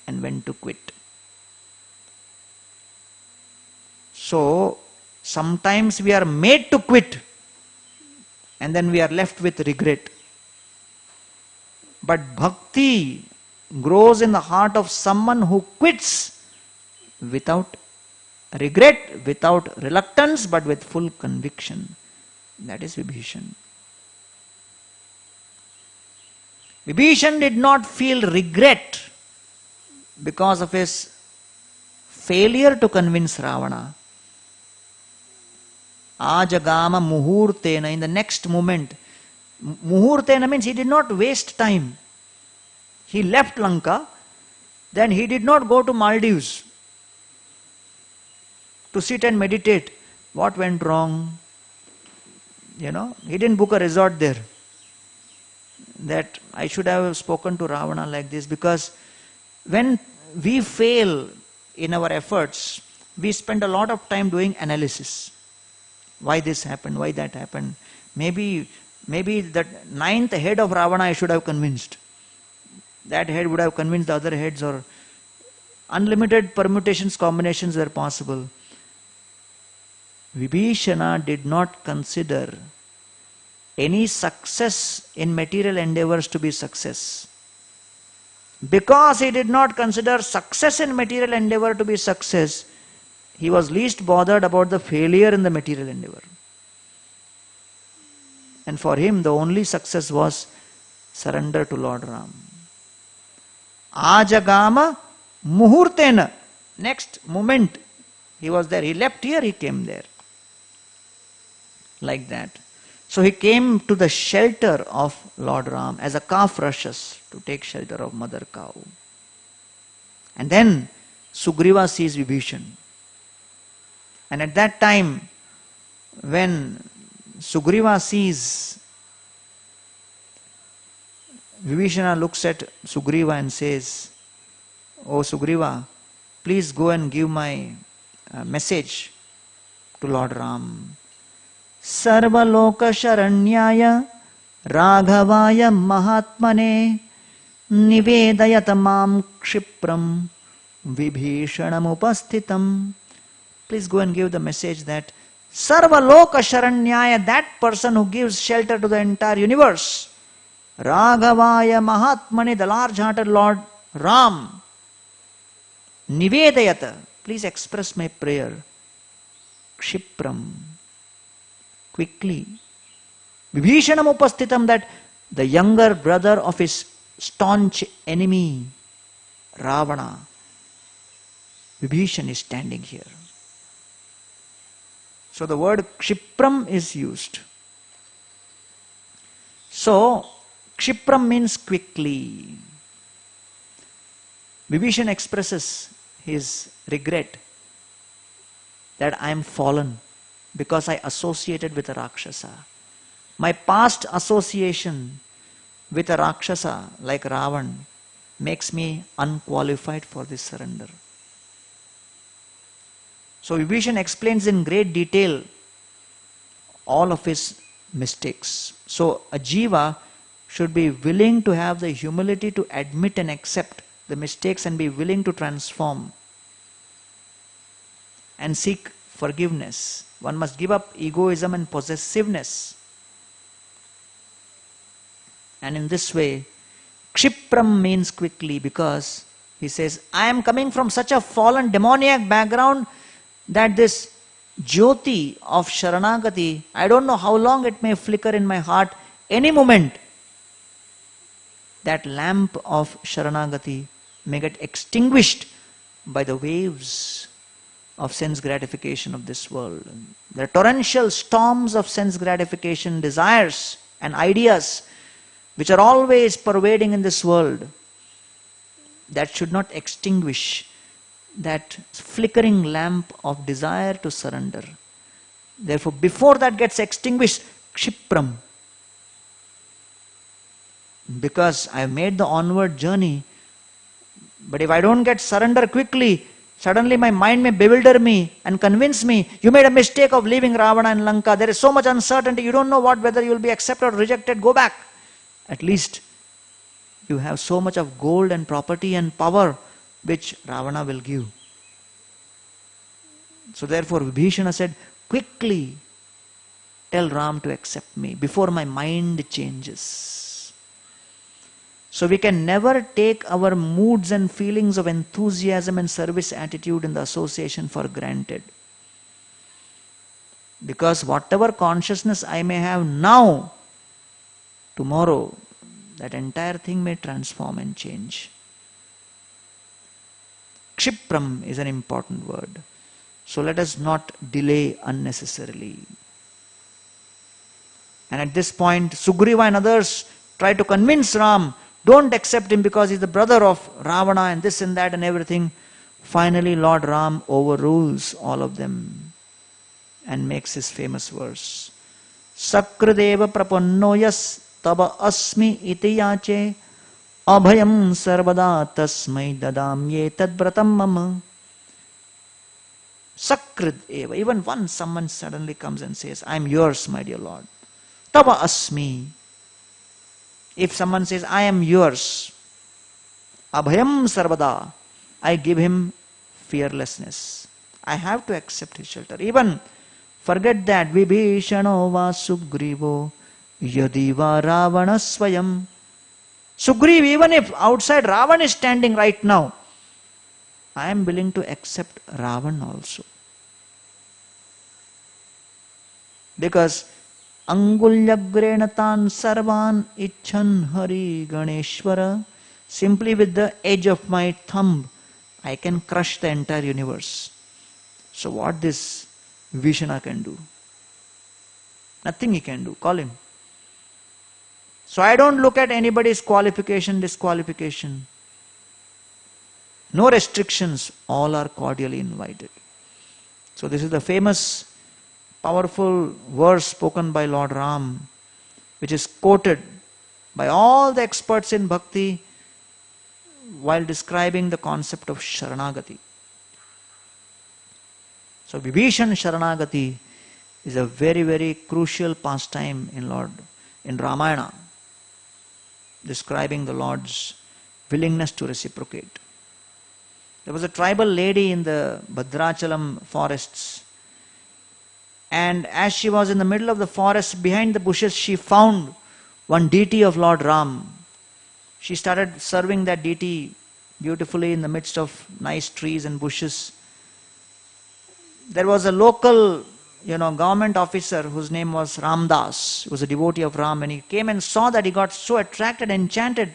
and when to quit. So sometimes we are made to quit and then we are left with regret. But bhakti grows in the heart of someone who quits without regret, without reluctance, but with full conviction. That is Vibhishan. Vibhishan did not feel regret because of his failure to convince Ravana. Ajagama muhurtena, in the next moment. Muhurtena means he did not waste time. He left Lanka, then he did not go to Maldives to sit and meditate. What went wrong? He didn't book a resort there. That I should have spoken to Ravana like this, because when we fail in our efforts, we spend a lot of time doing analysis. Why this happened? Why that happened? Maybe that ninth head of Ravana I should have convinced. That head would have convinced the other heads, or unlimited permutations, combinations were possible. Vibhishana did not consider any success in material endeavors to be success. Because he did not consider success in material endeavor to be success, he was least bothered about the failure in the material endeavor. And for him, the only success was surrender to Lord Ram. Ajagama muhurtena. Next moment, he was there. He left here, he came there. Like that. So he came to the shelter of Lord Ram as a calf rushes to take shelter of mother cow. And then Sugriva sees Vibhishan. And at that time, when Sugriva sees, Vibhishana looks at Sugriva and says, "Oh Sugriva, please go and give my message to Lord Ram. Sarvaloka sharanyaya raghavaya mahatmane nivedayatamam kshipram vibhishanam upasthitam." Please go and give the message that Sarvaloka sharanyaya, that person who gives shelter to the entire universe, Raghavaya Mahatmane, the large-hearted Lord Ram, Nivedayata, please express my prayer, Kshipram, quickly, Vibhishanam upasthitam, that the younger brother of his staunch enemy, Ravana, Vibhishan, is standing here. So the word Kshipram is used. So, Kshipram means quickly. Vibhishan expresses his regret that I am fallen because I associated with a Rakshasa. My past association with a Rakshasa like Ravan makes me unqualified for this surrender. So Vibhishan explains in great detail all of his mistakes. So a jiva should be willing to have the humility to admit and accept the mistakes and be willing to transform and seek forgiveness. One must give up egoism and possessiveness. And in this way, Kshipram means quickly, because he says, I am coming from such a fallen demoniac background that this Jyoti of Sharanagati, I don't know how long it may flicker in my heart. Any moment, that lamp of Sharanagati may get extinguished by the waves of sense gratification of this world. The torrential storms of sense gratification, desires and ideas which are always pervading in this world, that should not extinguish that flickering lamp of desire to surrender. Therefore, before that gets extinguished, Kshipram. Because I have made the onward journey, but if I don't get surrender quickly, suddenly my mind may bewilder me and convince me, you made a mistake of leaving Ravana and Lanka. There is so much uncertainty, you don't know whether you will be accepted or rejected, go back. At least you have so much of gold and property and power which Ravana will give. So therefore Vibhishana said, quickly tell Ram to accept me before my mind changes. So we can never take our moods and feelings of enthusiasm and service attitude in the association for granted. Because whatever consciousness I may have now, tomorrow that entire thing may transform and change. Kshipram is an important word. So let us not delay unnecessarily. And at this point, Sugriva and others try to convince Ram, don't accept him because he's the brother of Ravana and this and that and everything. Finally, Lord Ram overrules all of them and makes his famous verse. Sakradeva prapannoyas taba asmi iti yache abhayam sarvada tasmai dadamye tadbratam mama. Sakrid eva. Even once someone suddenly comes and says, I am yours, my dear Lord. Tava asmi. If someone says, I am yours, abhayam sarvada, I give him fearlessness. I have to accept his shelter. Even forget that Vibhishano va Sugrivo Yadiva Ravana Swayam. Sugriv, even if outside Ravan is standing right now, I am willing to accept Ravan also. Because Angulyagrena sarvan icchan hari ganeshwara. Simply with the edge of my thumb, I can crush the entire universe. So what this Vishana can do? Nothing he can do. Call him. So I don't look at anybody's qualification, disqualification. No restrictions. All are cordially invited. So this is the famous, powerful verse spoken by Lord Ram, which is quoted by all the experts in Bhakti while describing the concept of Sharanagati. So Vibhishan Sharanagati is a very, very crucial pastime in Ramayana, describing the Lord's willingness to reciprocate. There was a tribal lady in the Bhadrachalam forests, and as she was in the middle of the forest, behind the bushes, she found one deity of Lord Ram. She started serving that deity beautifully in the midst of nice trees and bushes. There was a local, government officer whose name was Ramdas. He was a devotee of Ram. When he came and saw that, he got so attracted, enchanted.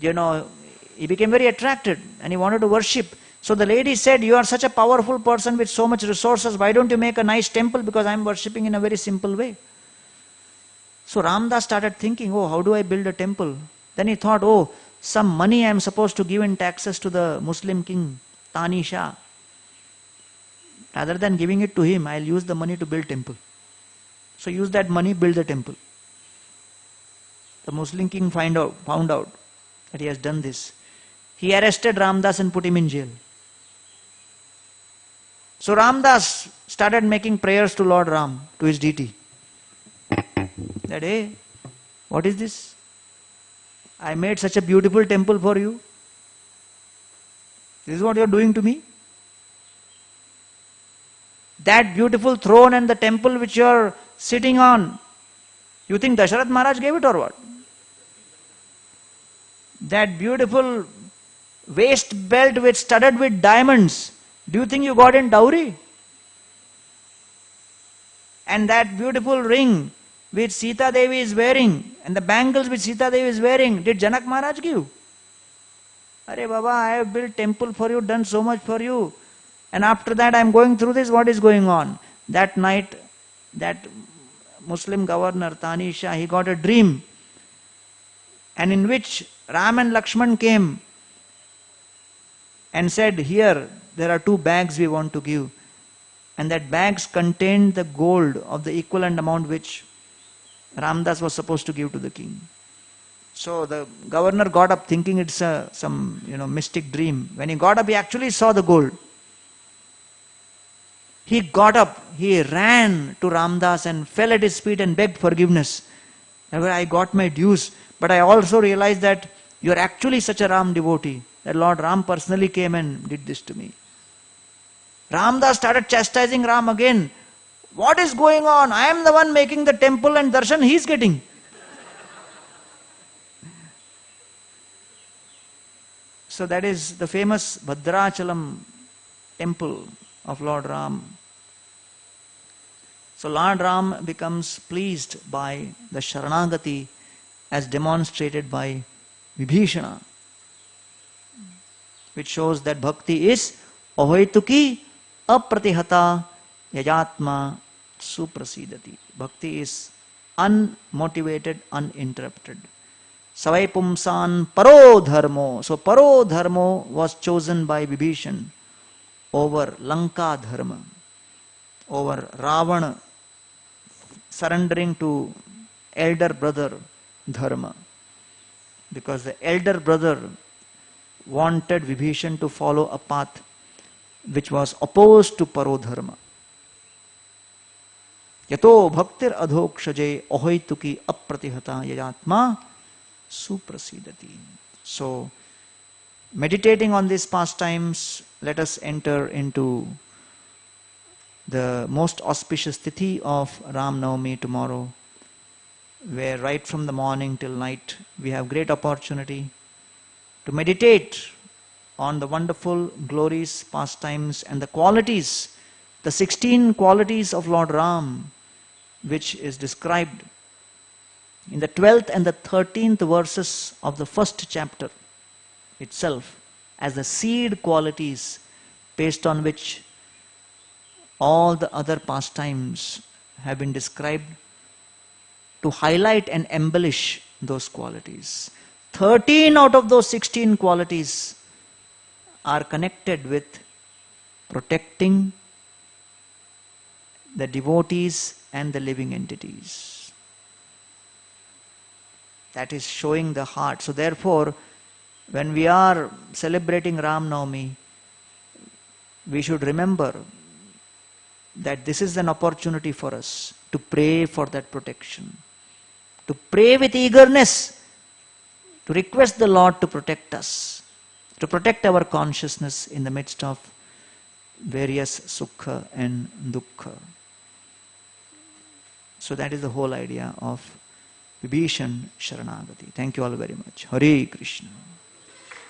He became very attracted and he wanted to worship. So the lady said, "You are such a powerful person with so much resources. Why don't you make a nice temple? Because I am worshipping in a very simple way." So Ramdas started thinking, how do I build a temple? Then he thought, some money I am supposed to give in taxes to the Muslim king, Tani Shah. Rather than giving it to him, I will use the money to build temple. So use that money, build the temple. The Muslim king found out that he has done this. He arrested Ramdas and put him in jail. So Ramdas started making prayers to Lord Ram, to his deity. That, hey, what is this? I made such a beautiful temple for you. This is what you are doing to me? That beautiful throne and the temple which you are sitting on, you think Dasharath Maharaj gave it or what? That beautiful waist belt which studded with diamonds, do you think you got in dowry? And that beautiful ring which Sita Devi is wearing, and the bangles which Sita Devi is wearing, did Janak Maharaj give? Arey Baba, I have built temple for you, done so much for you. And after that I am going through this, what is going on? That night, that Muslim governor, Tani Shah, he got a dream, and in which Ram and Lakshman came and said, here, there are 2 bags we want to give. And that bags contained the gold of the equivalent amount which Ramdas was supposed to give to the king. So the governor got up thinking it's some mystic dream. When he got up, he actually saw the gold. He got up, he ran to Ramdas and fell at his feet and begged forgiveness. I got my dues, but I also realized that you are actually such a Ram devotee, that Lord Ram personally came and did this to me. Ramdas started chastising Ram again. What is going on? I am the one making the temple and darshan he is getting. So that is the famous Bhadrachalam temple of Lord Ram. So Lord Ram becomes pleased by the Sharanagati as demonstrated by Vibhishana, which shows that bhakti is ahoituki apratihata yajatma suprasidati. Bhakti is unmotivated, uninterrupted. Savai pumsan paro dharmo. So paro dharmo was chosen by Vibhishan over Lanka dharma, over Ravana surrendering to elder brother dharma. Because the elder brother wanted Vibhishan to follow a path which was opposed to paro dharma. Yato bhaktir adhokshaje ahoituki apratihata yajatma suprasidati. So, meditating on these pastimes, let us enter into the most auspicious tithi of Ram Navami tomorrow. where right from the morning till night we have great opportunity to meditate on the wonderful glories, pastimes and the qualities, the 16 qualities of Lord Ram, which is described in the 12th and the 13th verses of the first chapter itself as the seed qualities based on which all the other pastimes have been described to highlight and embellish those qualities. 13 out of those 16 qualities are connected with protecting the devotees and the living entities. That is showing the heart. So therefore, when we are celebrating Ram Navami, we should remember that this is an opportunity for us to pray for that protection, to pray with eagerness, to request the Lord to protect us, to protect our consciousness in the midst of various sukha and dukkha. So that is the whole idea of Vibhishan Sharanagati. Thank you all very much. Hare Krishna.